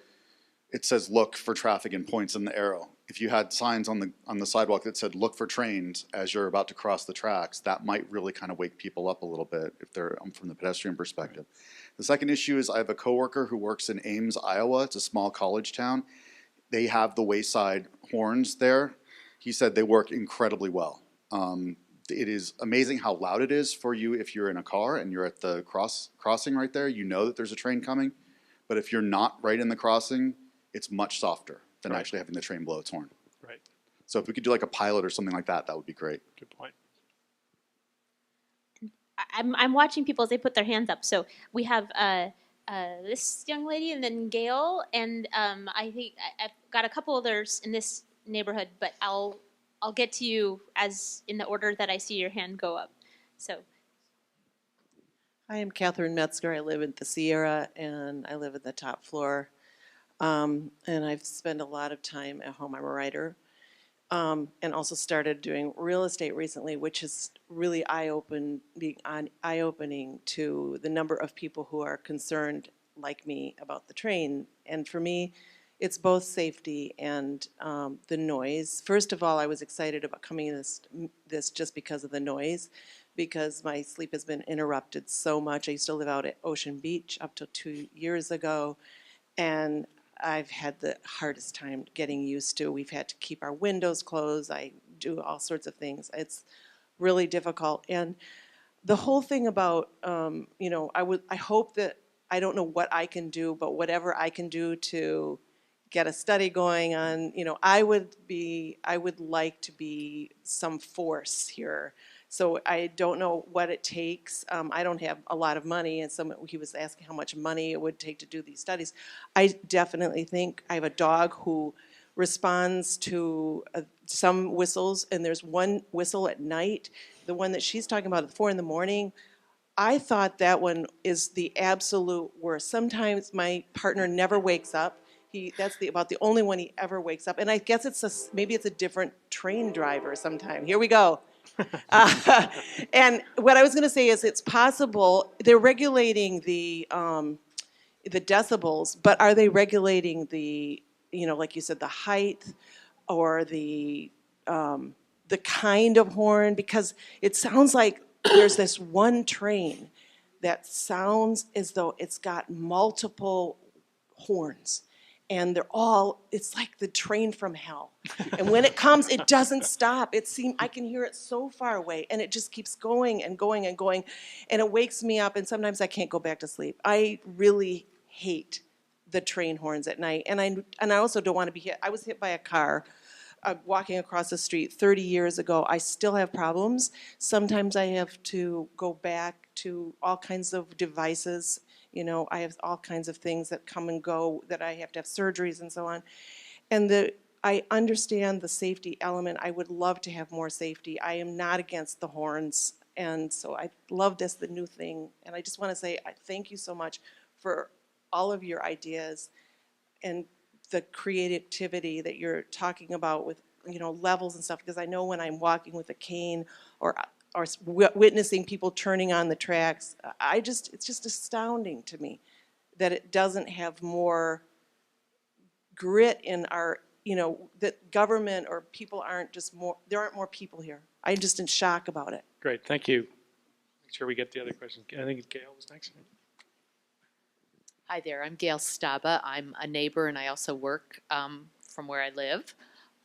it says look for traffic and points in the arrow. If you had signs on the sidewalk that said look for trains as you're about to cross the tracks, that might really kind of wake people up a little bit if they're from the pedestrian perspective. The second issue is I have a coworker who works in Ames, Iowa. It's a small college town. They have the wayside horns there. He said they work incredibly well. It is amazing how loud it is for you if you're in a car and you're at the crossing right there. You know that there's a train coming. But if you're not right in the crossing, it's much softer than actually having the train blow its horn. Right. So if we could do like a pilot or something like that, that would be great. Good point. I'm watching people as they put their hands up. So we have this young lady and then Gail, and I think I've got a couple others in this neighborhood, but I'll get to you as in the order that I see your hand go up. So. Hi, I'm Catherine Metzger. I live in the Sierra, and I live in the top floor. And I've spent a lot of time at home. I'm a writer, and also started doing real estate recently, which is really eye-opening to the number of people who are concerned, like me, about the train. And for me, it's both safety and the noise. First of all, I was excited about coming in this just because of the noise, because my sleep has been interrupted so much. I used to live out at Ocean Beach up till 2 years ago, and I've had the hardest time getting used to. We've had to keep our windows closed. I do all sorts of things. It's really difficult. And the whole thing about, I hope that, I don't know what I can do, but whatever I can do to get a study going on, I would like to be some force here. So I don't know what it takes. I don't have a lot of money, and he was asking how much money it would take to do these studies. I definitely think I have a dog who responds to some whistles, and there's one whistle at night, the one that she's talking about at 4 a.m. I thought that one is the absolute worst. Sometimes my partner never wakes up. That's about the only one he ever wakes up. And I guess maybe it's a different train driver sometime. Here we go. And what I was going to say is it's possible they're regulating the decibels, but are they regulating the, like you said, the height or the kind of horn? Because it sounds like there's this one train that sounds as though it's got multiple horns. And it's like the train from hell. And when it comes, it doesn't stop. I can hear it so far away, and it just keeps going and going and going. And it wakes me up, and sometimes I can't go back to sleep. I really hate the train horns at night. And I also don't want to be hit. I was hit by a car walking across the street 30 years ago. I still have problems. Sometimes I have to go back to all kinds of devices. I have all kinds of things that come and go, that I have to have surgeries and so on. And I understand the safety element. I would love to have more safety. I am not against the horns. And so I love this, the new thing. And I just want to say thank you so much for all of your ideas and the creativity that you're talking about with, levels and stuff. Because I know when I'm walking with a cane or witnessing people turning on the tracks, it's just astounding to me that it doesn't have more grit in our, that government or people there aren't more people here. I'm just in shock about it. Great, thank you. Make sure we get the other question. I think Gail was next. Hi there, I'm Gail Staba. I'm a neighbor and I also work from where I live.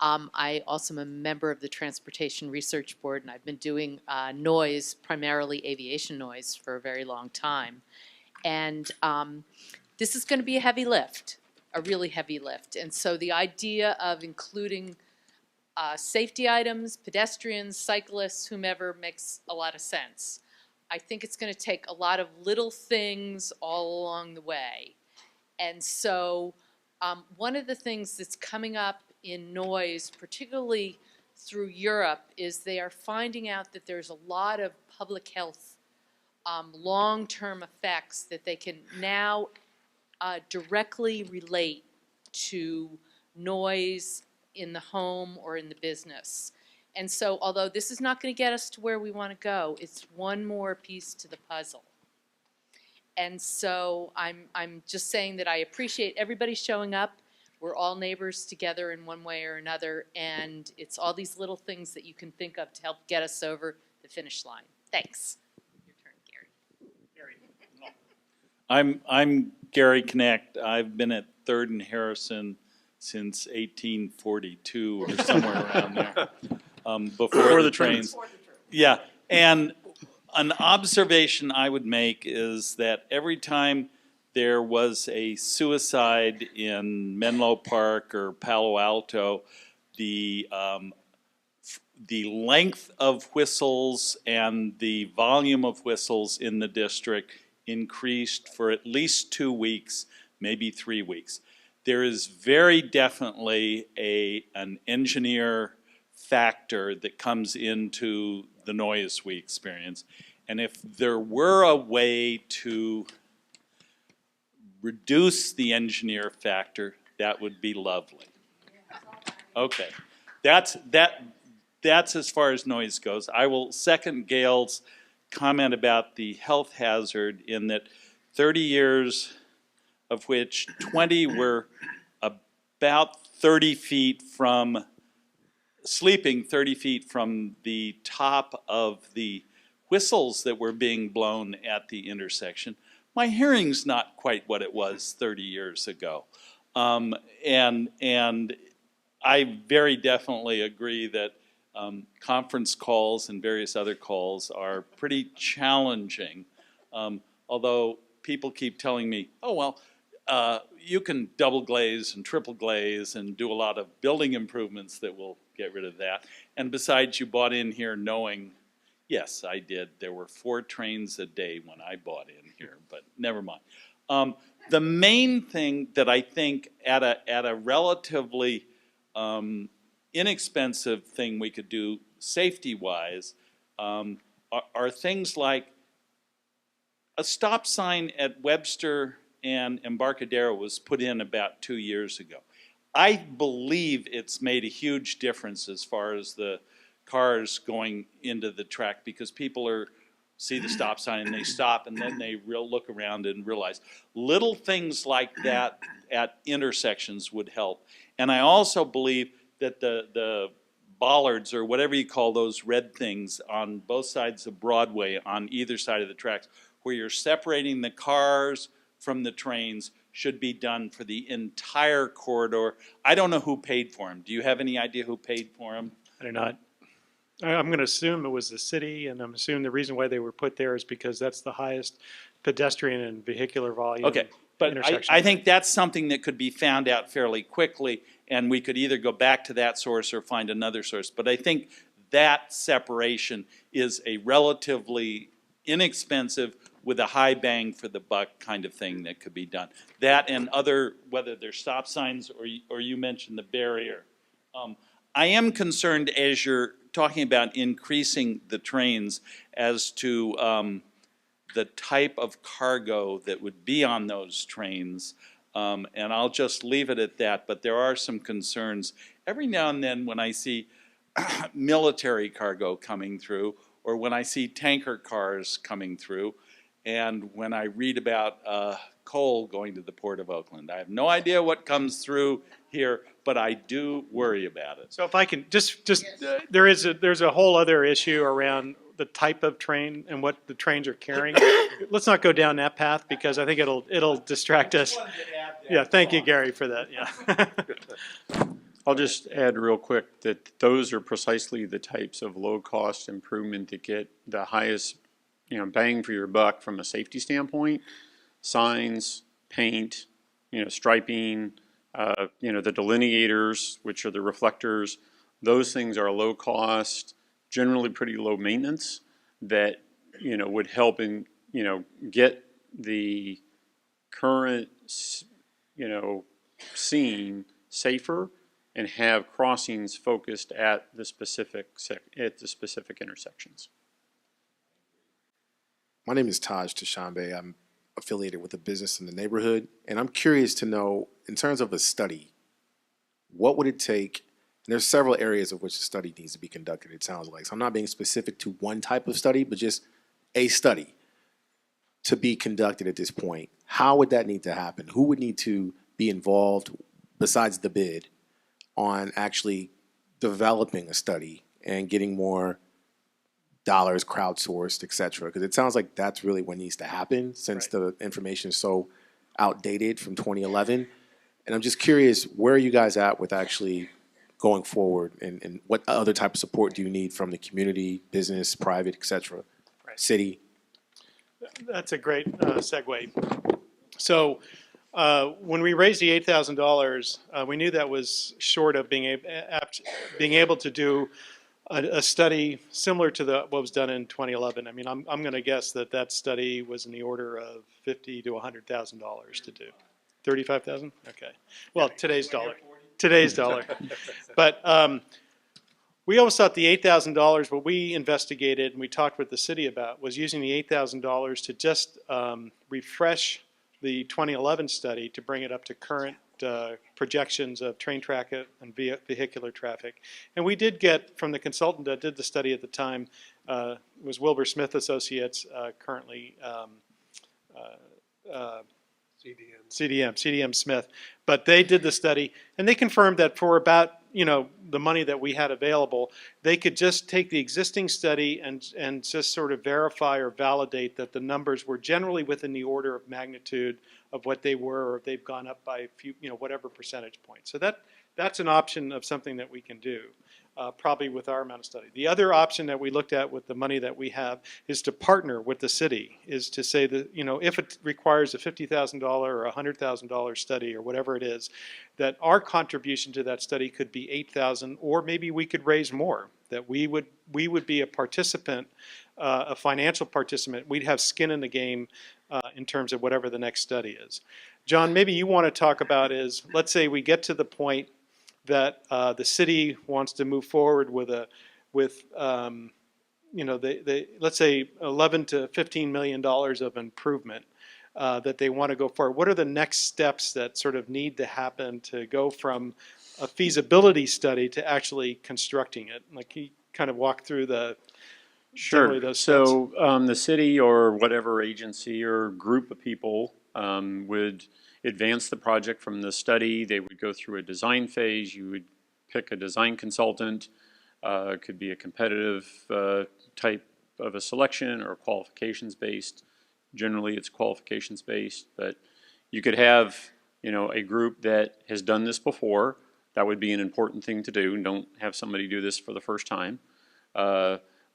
I also am a member of the Transportation Research Board, and I've been doing noise, primarily aviation noise, for a very long time. And this is going to be a heavy lift, a really heavy lift. And so the idea of including safety items, pedestrians, cyclists, whomever, makes a lot of sense. I think it's going to take a lot of little things all along the way. And so one of the things that's coming up in noise, particularly through Europe, is they are finding out that there's a lot of public health long-term effects that they can now directly relate to noise in the home or in the business. And so although this is not going to get us to where we want to go, it's one more piece to the puzzle. And so I'm just saying that I appreciate everybody showing up. We're all neighbors together in one way or another, and it's all these little things that you can think of to help get us over the finish line. Thanks. Your turn, Gary. I'm Gary Knecht. I've been at 3rd and Harrison since 1842 or somewhere around there. Before the trains. Yeah, and an observation I would make is that every time there was a suicide in Menlo Park or Palo Alto, the length of whistles and the volume of whistles in the district increased for at least 2 weeks, maybe 3 weeks. There is very definitely an engineer factor that comes into the noise we experience. And if there were a way to reduce the engineer factor, that would be lovely. Okay, that's as far as noise goes. I will second Gail's comment about the health hazard in that 30 years of which 20 were about 30 feet from, sleeping 30 feet from the top of the whistles that were being blown at the intersection. My hearing's not quite what it was 30 years ago. And I very definitely agree that conference calls and various other calls are pretty challenging. Although people keep telling me, oh, well, you can double glaze and triple glaze and do a lot of building improvements that will get rid of that. And besides, you bought in here knowing, yes, I did. There were 4 trains a day when I bought in here, but never mind. The main thing that I think at a relatively inexpensive thing we could do safety-wise are things like a stop sign at Webster and Embarcadero was put in about 2 years ago. I believe it's made a huge difference as far as the cars going into the track because people see the stop sign and they stop and then they look around and realize little things like that at intersections would help. And I also believe that the bollards or whatever you call those red things on both sides of Broadway on either side of the tracks where you're separating the cars from the trains should be done for the entire corridor. I don't know who paid for them. Do you have any idea who paid for them? I do not. I'm going to assume it was the city, and I'm assuming the reason why they were put there is because that's the highest pedestrian and vehicular volume. Okay, but I think that's something that could be found out fairly quickly, and we could either go back to that source or find another source. But I think that separation is a relatively inexpensive with a high bang for the buck kind of thing that could be done. That and other, whether they're stop signs or you mentioned the barrier. I am concerned as you're talking about increasing the trains as to the type of cargo that would be on those trains. And I'll just leave it at that, but there are some concerns. Every now and then when I see military cargo coming through, or when I see tanker cars coming through, and when I read about coal going to the Port of Oakland. I have no idea what comes through here, but I do worry about it. So if I can there's a whole other issue around the type of train and what the trains are carrying. Let's not go down that path because I think it'll distract us. Yeah, thank you, Gary, for that. Yeah. I'll just add real quick that those are precisely the types of low-cost improvement that get the highest, bang for your buck from a safety standpoint. Signs, paint, striping, the delineators, which are the reflectors. Those things are low cost, generally pretty low maintenance that, would help in, get the current, scene safer and have crossings focused at the specific intersections. My name is Taj Tashambe. I'm affiliated with a business in the neighborhood, and I'm curious to know, in terms of a study, what would it take? And there's several areas of which the study needs to be conducted, it sounds like. So I'm not being specific to one type of study, but just a study to be conducted at this point. How would that need to happen? Who would need to be involved, besides the bid, on actually developing a study and getting more dollars crowdsourced, et cetera? Because it sounds like that's really what needs to happen since the information is so outdated from 2011. And I'm just curious, where are you guys at with actually going forward, and what other type of support do you need from the community, business, private, et cetera, city? That's a great segue. So when we raised the $8,000, we knew that was short of being able to do a study similar to what was done in 2011. I mean, I'm going to guess that study was in the order of $50,000 to $100,000 to do. 35,000? Okay. Well, today's dollar. Today's dollar. But we always thought the $8,000, what we investigated and we talked with the city about, was using the $8,000 to just refresh the 2011 study to bring it up to current projections of train traffic and vehicular traffic. And we did get, from the consultant that did the study at the time, it was Wilbur Smith Associates, currently CDM Smith. But they did the study, and they confirmed that for about, the money that we had available, they could just take the existing study and just sort of verify or validate that the numbers were generally within the order of magnitude of what they were, or if they've gone up by a few, whatever percentage point. So that's an option of something that we can do, probably with our amount of study. The other option that we looked at with the money that we have is to partner with the city, is to say that, if it requires a $50,000 or $100,000 study or whatever it is, that our contribution to that study could be $8,000, or maybe we could raise more, that we would be a participant, a financial participant. We'd have skin in the game in terms of whatever the next study is. John, maybe you want to talk about is, let's say we get to the point that the city wants to move forward with let's say $11 to $15 million of improvement that they want to go forward. What are the next steps that sort of need to happen to go from a feasibility study to actually constructing it? Like, you kind of walk through the Sure. those So the city or whatever agency or group of people would advance the project from the study. They would go through a design phase. You would pick a design consultant. It could be a competitive type of a selection or qualifications based. Generally, it's qualifications based, but you could have, a group that has done this before. That would be an important thing to do. Don't have somebody do this for the first time.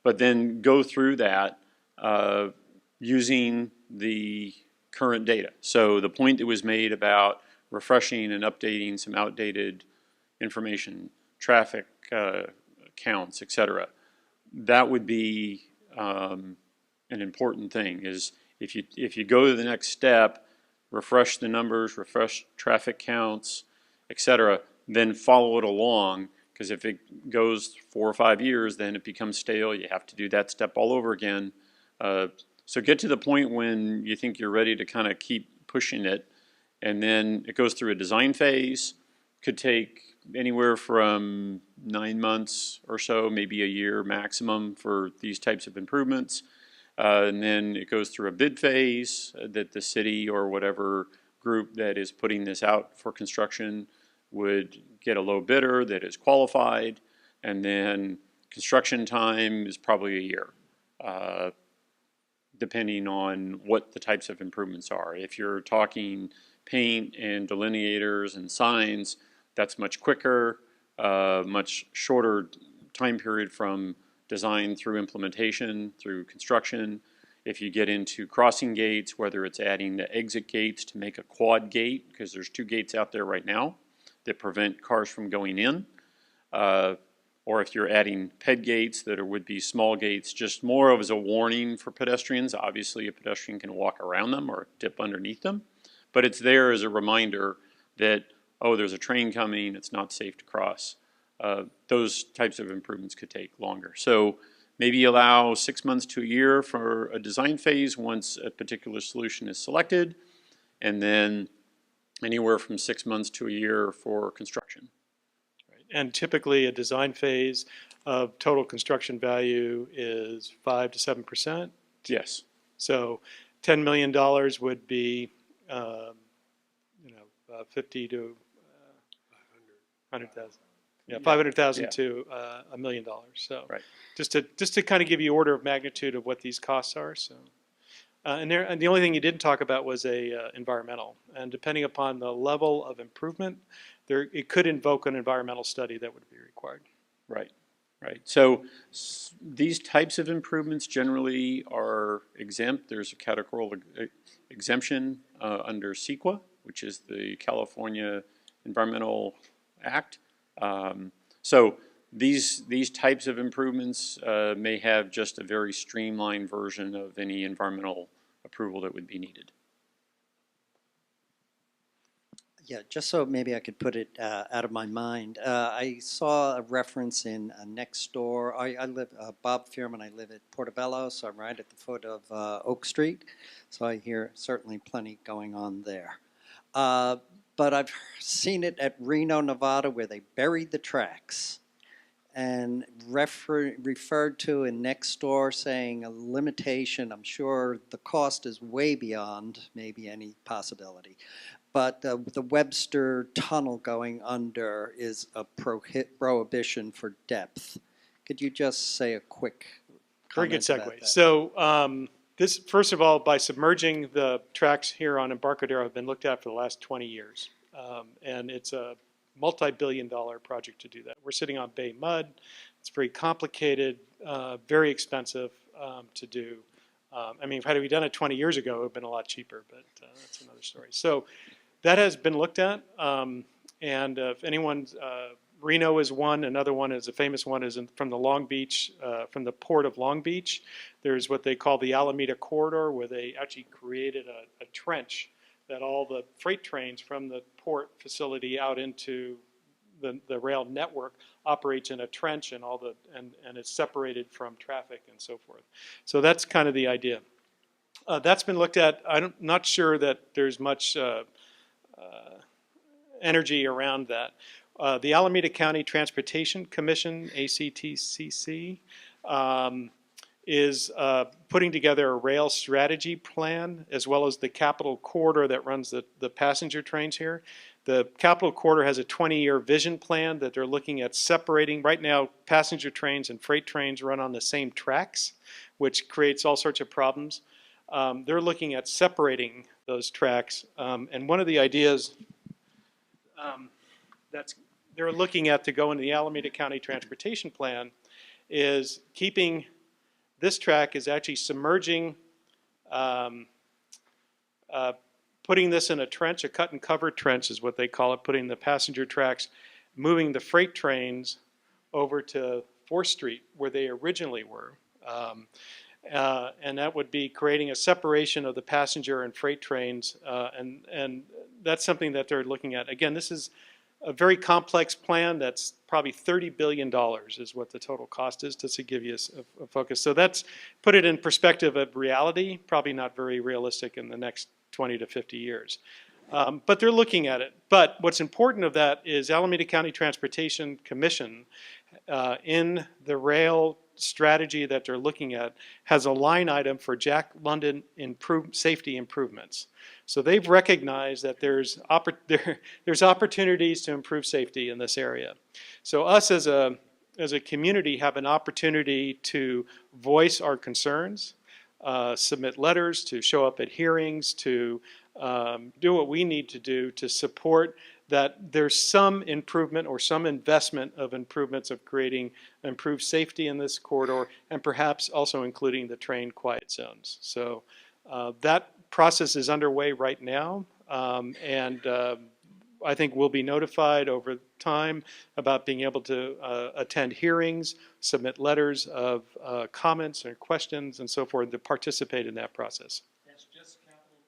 But then go through that using the current data. So the point that was made about refreshing and updating some outdated information, traffic counts, etc. That would be an important thing. Is if you go to the next step, refresh the numbers, refresh traffic counts, etc., then follow it along. Because if it goes 4 or 5 years, then it becomes stale. You have to do that step all over again. So get to the point when you think you're ready to kind of keep pushing it, and then it goes through a design phase. Could take anywhere from 9 months or so, maybe a year maximum for these types of improvements. And then it goes through a bid phase that the city or whatever group that is putting this out for construction would get a low bidder that is qualified, and then construction time is probably a year, depending on what the types of improvements are. If you're talking paint and delineators and signs, that's much quicker, much shorter time period from design through implementation, through construction. If you get into crossing gates, whether it's adding the exit gates to make a quad gate, because there's 2 gates out there right now that prevent cars from going in, or if you're adding ped gates that would be small gates, just more of as a warning for pedestrians. Obviously, a pedestrian can walk around them or dip underneath them, but it's there as a reminder that, oh, there's a train coming, it's not safe to cross. Those types of improvements could take longer. So maybe allow 6 months to a year for a design phase once a particular solution is selected, and then anywhere from 6 months to a year for construction. Right. And typically a design phase of total construction value is 5 to 7%. Yes. So $10 million would be, 50 to 100,000. Yeah, 500,000 to $1 million. So right. just to kind of give you order of magnitude of what these costs are. So And the only thing you didn't talk about was environmental. And depending upon the level of improvement, it could invoke an environmental study that would be required. Right, right. So these types of improvements generally are exempt. There's a categorical exemption under CEQA, which is the California Environmental Act. So these types of improvements may have just a very streamlined version of any environmental approval that would be needed. Yeah, just so maybe I could put it out of my mind. I saw a reference in next door. I live, Bob Fearman, I live at Portobello, so I'm right at the foot of Oak Street. So I hear certainly plenty going on there. But I've seen it at Reno, Nevada, where they buried the tracks and referred to in next door saying a limitation. I'm sure the cost is way beyond maybe any possibility. But the Webster Tunnel going under is a prohibition for depth. Could you just say a quick Very good comment about segue. that? So this, first of all, by submerging the tracks here on Embarcadero have been looked at for the last 20 years. And it's a multi-billion-dollar project to do that. We're sitting on bay mud. It's very complicated, very expensive to do. I mean, had we done it 20 years ago, it would have been a lot cheaper, but that's another story. So that has been looked at, and if anyone's, Reno is one. Another one is a famous one is from the Long Beach, from the port of Long Beach. There's what they call the Alameda Corridor, where they actually created a trench that all the freight trains from the port facility out into the rail network operates in a trench, and and it's separated from traffic and so forth. So that's kind of the idea. That's been looked at. I'm not sure that there's much energy around that. The Alameda County Transportation Commission, ACTCC, is putting together a rail strategy plan, as well as the Capital Corridor that runs the passenger trains here. The Capital Corridor has a 20-year vision plan that they're looking at separating. Right now, passenger trains and freight trains run on the same tracks, which creates all sorts of problems. They're looking at separating those tracks. And one of the ideas that they're looking at to go into the Alameda County Transportation Plan is keeping this track is actually submerging, putting this in a trench, a cut and cover trench is what they call it, putting the passenger tracks, moving the freight trains over to 4th Street where they originally were. And that would be creating a separation of the passenger and freight trains, and that's something that they're looking at. Again, this is a very complex plan that's probably $30 billion is what the total cost is, just to give you a focus. So that's put it in perspective of reality, probably not very realistic in the next 20 to 50 years. But they're looking at it. But what's important of that is Alameda County Transportation Commission in the rail strategy that they're looking at has a line item for Jack London safety improvements. So they've recognized that there's opportunities to improve safety in this area. So us as a community have an opportunity to voice our concerns, submit letters, to show up at hearings, to do what we need to do to support that there's some improvement or some investment of improvements of creating improved safety in this corridor, and perhaps also including the train quiet zones. So that process is underway right now, and I think we'll be notified over time about being able to attend hearings, submit letters of comments or questions and so forth to participate in that process. That's just Capital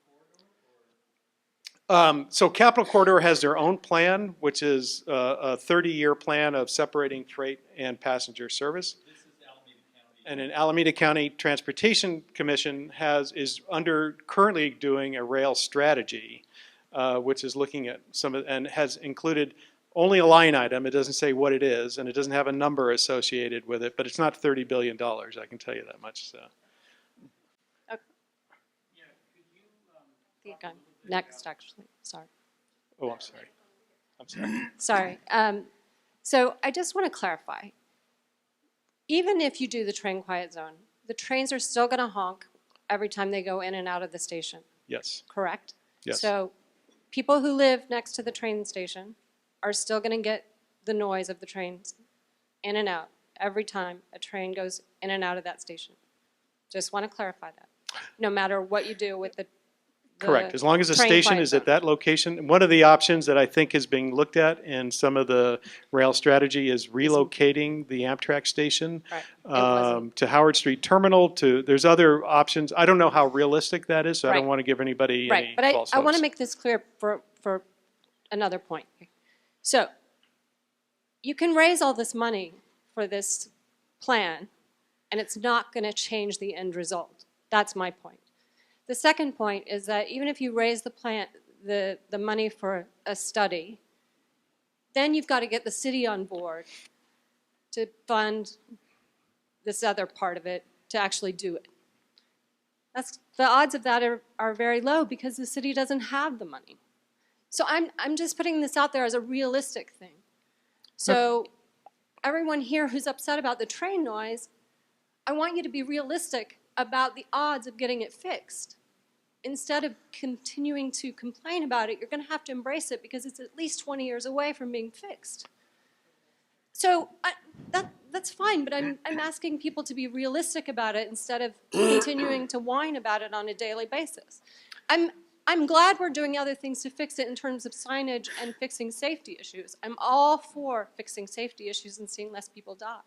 Corridor? So Capital Corridor has their own plan, which is a 30-year plan of separating freight and passenger service. This is Alameda County. And an Alameda County Transportation Commission is currently doing a rail strategy, which is looking at and has included only a line item. It doesn't say what it is, and it doesn't have a number associated with it, but it's not $30 billion, I can tell you that much. So. Okay. Okay. Next, actually. Sorry. Oh, I'm sorry. I'm sorry. Sorry. So I just want to clarify. Even if you do the train quiet zone, the trains are still going to honk every time they go in and out of the station, Yes. correct? Yes. So people who live next to the train station are still going to get the noise of the trains in and out every time a train goes in and out of that station. Just want to clarify that. No matter what you do with the Correct. As long as the train station quiet is zone. at that location. One of the options that I think is being looked at in some of the rail strategy is relocating the Amtrak station Right. It wasn't. to Howard Street Terminal. There's other options. I don't know how realistic that is, so I don't Right. want to give anybody Right, any but false I want hopes. to make this clear for another point. So you can raise all this money for this plan, and it's not going to change the end result. That's my point. The second point is that even if you raise the money for a study, then you've got to get the city on board to fund this other part of it to actually do it. The odds of that are very low because the city doesn't have the money. So I'm just putting this out there as a realistic thing. So everyone here who's upset about the train noise, I want you to be realistic about the odds of getting it fixed. Instead of continuing to complain about it, you're going to have to embrace it because it's at least 20 years away from being fixed. So that's fine, but I'm asking people to be realistic about it instead of continuing to whine about it on a daily basis. I'm glad we're doing other things to fix it in terms of signage and fixing safety issues. I'm all for fixing safety issues and seeing less people die.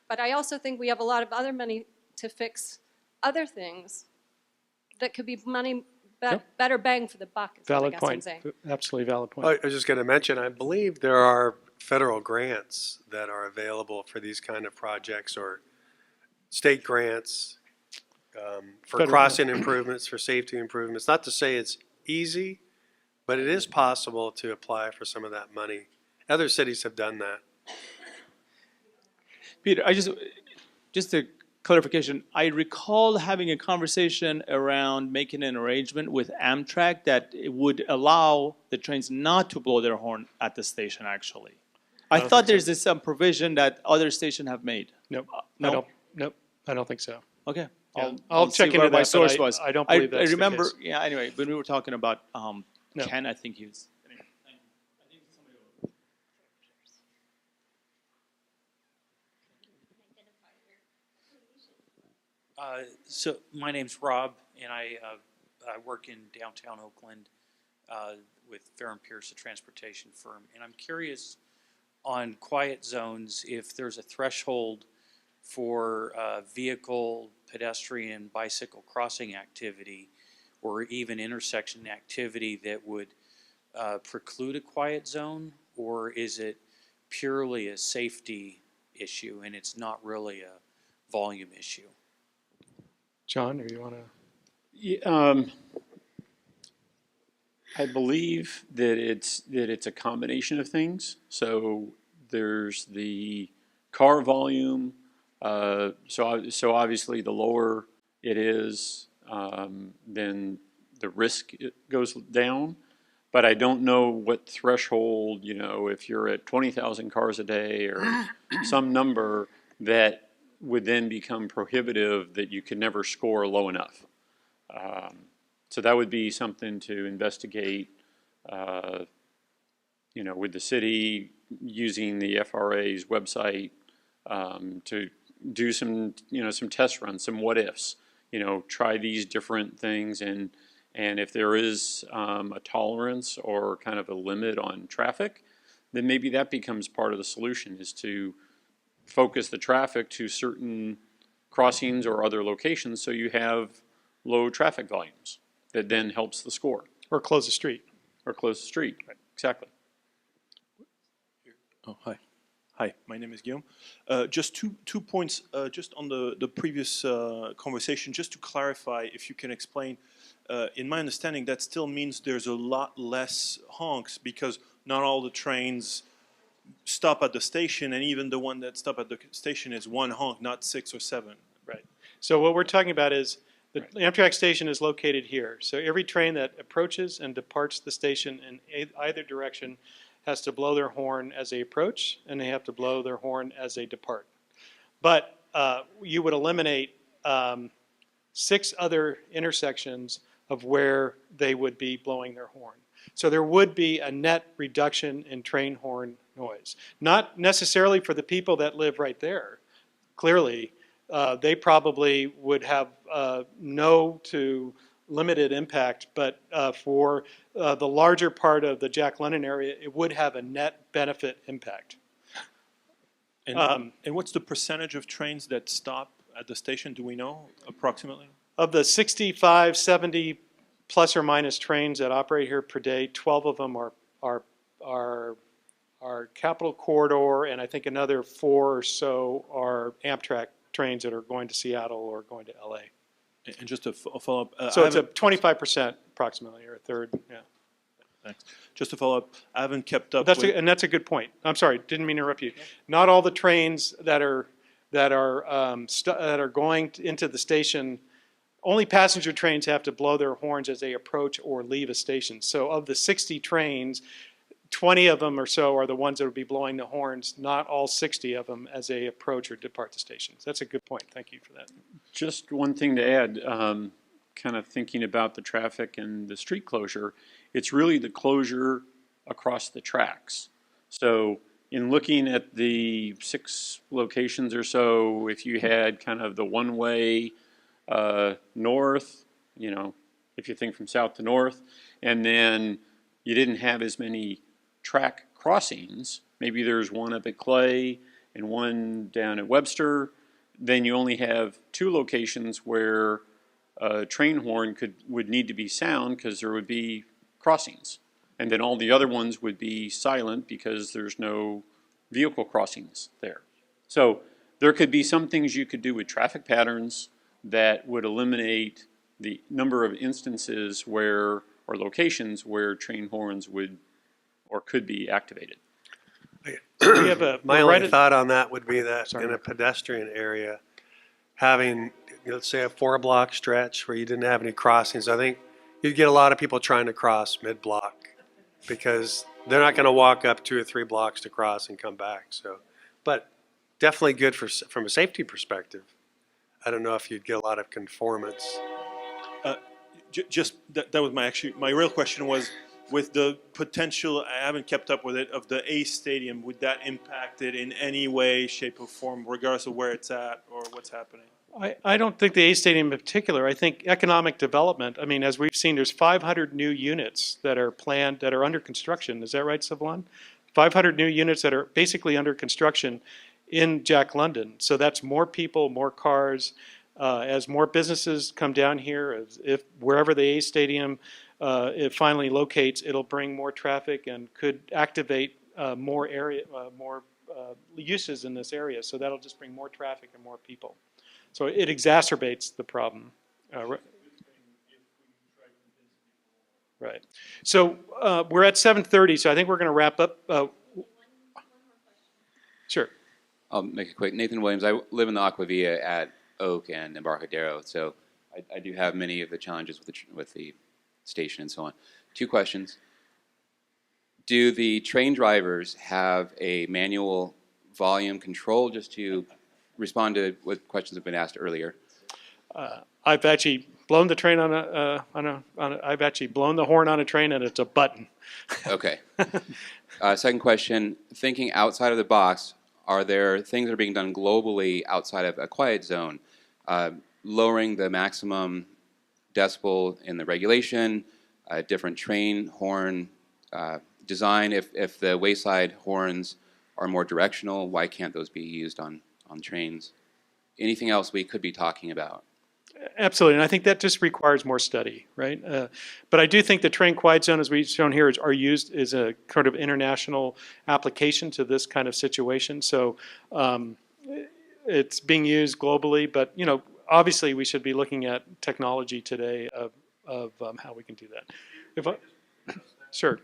But I also think we have a lot of other money to fix other things that could be money better bang for the buck. Is Valid what I guess point. I'm saying. Absolutely valid point. I was just going to mention, I believe there are federal grants that are available for these kind of projects, or state grants for Federal- crossing improvements, for safety improvements. Not to say it's easy, but it is possible to apply for some of that money. Other cities have done that. Peter, just a clarification. I recall having a conversation around making an arrangement with Amtrak that it would allow the trains not to blow their horn at the station, actually. I don't thought think so. there's some provision that other stations have made. Nope. No? I don't think so. Okay. Yeah, I'll see check into where my that, but source was. I don't believe that's I the remember, case. yeah, anyway, when we were talking about No. Ken, I think he was. So my name's Rob, and I work in downtown Oakland with Fair and Pierce, a transportation firm. And I'm curious on quiet zones if there's a threshold for vehicle, pedestrian, bicycle crossing activity, or even intersection activity that would preclude a quiet zone, or is it purely a safety issue and it's not really a volume issue? John, or you want to? Yeah, I believe that it's a combination of things. So there's the car volume. So obviously, the lower it is, then the risk goes down. But I don't know what threshold. If you're at 20,000 cars a day or some number that would then become prohibitive, that you could never score low enough. So that would be something to investigate, with the city using the FRA's website to do some test runs, some what ifs. Try these different things, and if there is a tolerance or kind of a limit on traffic, then maybe that becomes part of the solution, is to focus the traffic to certain crossings or other locations so you have low traffic volumes. That then helps the score. Or close the street. Or close the street, right. Exactly. Oh, hi. Hi, my name is Guillaume. Just two points, just on the previous conversation, just to clarify, if you can explain, in my understanding, that still means there's a lot less honks because not all the trains stop at the station, and even the one that stop at the station is one honk, not 6 or 7. Right. So what we're talking about is the Amtrak station is located here. So every train that approaches and departs the station in either direction has to blow their horn as they approach, and they have to blow their horn as they depart. But you would eliminate 6 other intersections of where they would be blowing their horn. So there would be a net reduction in train horn noise. Not necessarily for the people that live right there. Clearly, they probably would have no to limited impact, but for the larger part of the Jack London area, it would have a net benefit impact. And what's the percentage of trains that stop at the station? Do we know approximately? Of the 65, 70 plus or minus trains that operate here per day, 12 of them are Capital Corridor, and I think another 4 or so are Amtrak trains that are going to Seattle or going to LA. And just a follow up. So it's a 25% approximately, or a third. Yeah. Thanks. Just to follow up, I haven't kept up. And that's a good point. I'm sorry, didn't mean to interrupt you. Not all the trains that are going into the station. Only passenger trains have to blow their horns as they approach or leave a station. So of the 60 trains, 20 of them or so are the ones that will be blowing the horns, not all 60 of them as they approach or depart the stations. That's a good point. Thank you for that. Just one thing to add, kind of thinking about the traffic and the street closure, it's really the closure across the tracks. So in looking at the 6 locations or so, if you had kind of the one-way north, you know, if you think from south to north, and then you didn't have as many track crossings, maybe there's one up at Clay and one down at Webster, then you only have 2 locations where a train horn would need to be sound because there would be crossings. And then all the other ones would be silent because there's no vehicle crossings there. So there could be some things you could do with traffic patterns that would eliminate the number of instances where, or locations where train horns would or could be activated. We have My only thought on that would be that in a pedestrian area, having, let's say, a 4-block stretch where you didn't have any crossings, I think you'd get a lot of people trying to cross mid-block because they're not going to walk up 2 or 3 blocks to cross and come back. So, but definitely good from a safety perspective. I don't know if you'd get a lot of conformance. Just that was my real question was, with the potential, I haven't kept up with it, of the A Stadium, would that impact it in any way, shape, or form, regardless of where it's at or what's happening? I don't think the A Stadium in particular. I think economic development, I mean, as we've seen, there's 500 new units that are planned, that are under construction. Is that right, Savlon? 500 new units that are basically under construction in Jack London. So that's more people, more cars. As more businesses come down here, if wherever the A Stadium it finally locates, it'll bring more traffic and could activate more uses in this area. So that'll just bring more traffic and more people. So it exacerbates the problem. Right. So we're at 7:30, so I think we're going to wrap up. Sure. I'll make it quick. Nathan Williams. I live in the Aquavia at Oak and Embarcadero, so I do have many of the challenges with the station and so on. 2 questions. Do the train drivers have a manual volume control, just to respond to what questions have been asked earlier? I've actually blown the train I've actually blown the horn on a train, and it's a button. Okay. Second question, thinking outside of the box, are there things that are being done globally outside of a quiet zone? Lowering the maximum decibel in the regulation, different train horn design. If the wayside horns are more directional, why can't those be used on trains? Anything else we could be talking about? Absolutely, and I think that just requires more study, right? But I do think the train quiet zone, as we've shown here, are used as a kind of international application to this kind of situation. So it's being used globally, but you know, obviously we should be looking at technology today of how we can do that. Sure.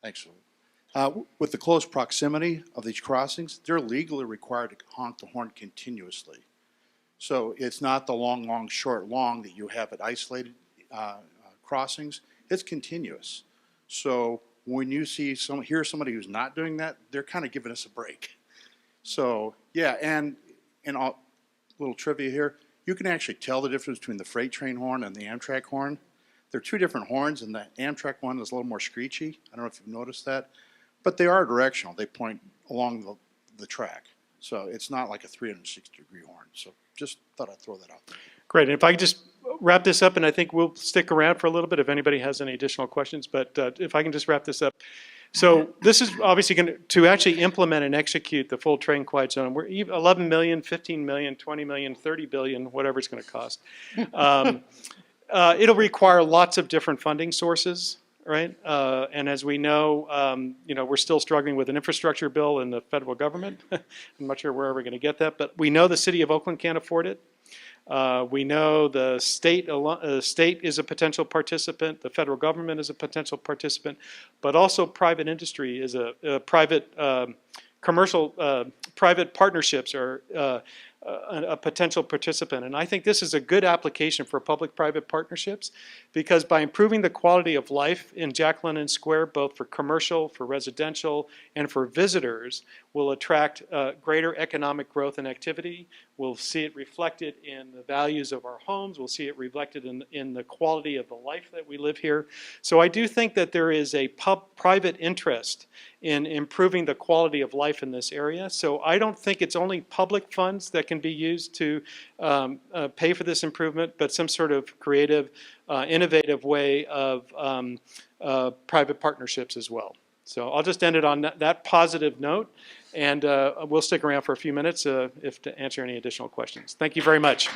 Thanks. With the close proximity of these crossings, they're legally required to honk the horn continuously. So it's not the long, long, short, long that you have at isolated crossings. It's continuous. So when you hear somebody who's not doing that, they're kind of giving us a break. So yeah, and a little trivia here, you can actually tell the difference between the freight train horn and the Amtrak horn. They're two different horns, and the Amtrak one is a little more screechy. I don't know if you've noticed that, but they are directional. They point along the track. So it's not like a 360-degree horn. So just thought I'd throw that out there. Great. And if I could just wrap this up, and I think we'll stick around for a little bit if anybody has any additional questions, but if I can just wrap this up. So this is obviously going to actually implement and execute the full train quiet zone. We're 11 million, 15 million, 20 million, 30 billion, whatever it's going to cost. It'll require lots of different funding sources, right? And as we know, we're still struggling with an infrastructure bill in the federal government. I'm not sure where we're going to get that, but we know the city of Oakland can't afford it. We know the state is a potential participant, the federal government is a potential participant, but also private industry is a private private partnerships are a potential participant. And I think this is a good application for public-private partnerships because by improving the quality of life in Jack London Square, both for commercial, for residential, and for visitors, will attract greater economic growth and activity. We'll see it reflected in the values of our homes. We'll see it reflected in the quality of the life that we live here. So I do think that there is a private interest in improving the quality of life in this area. So I don't think it's only public funds that can be used to pay for this improvement, but some sort of creative, innovative way of private partnerships as well. So I'll just end it on that positive note, and we'll stick around for a few minutes to answer any additional questions. Thank you very much.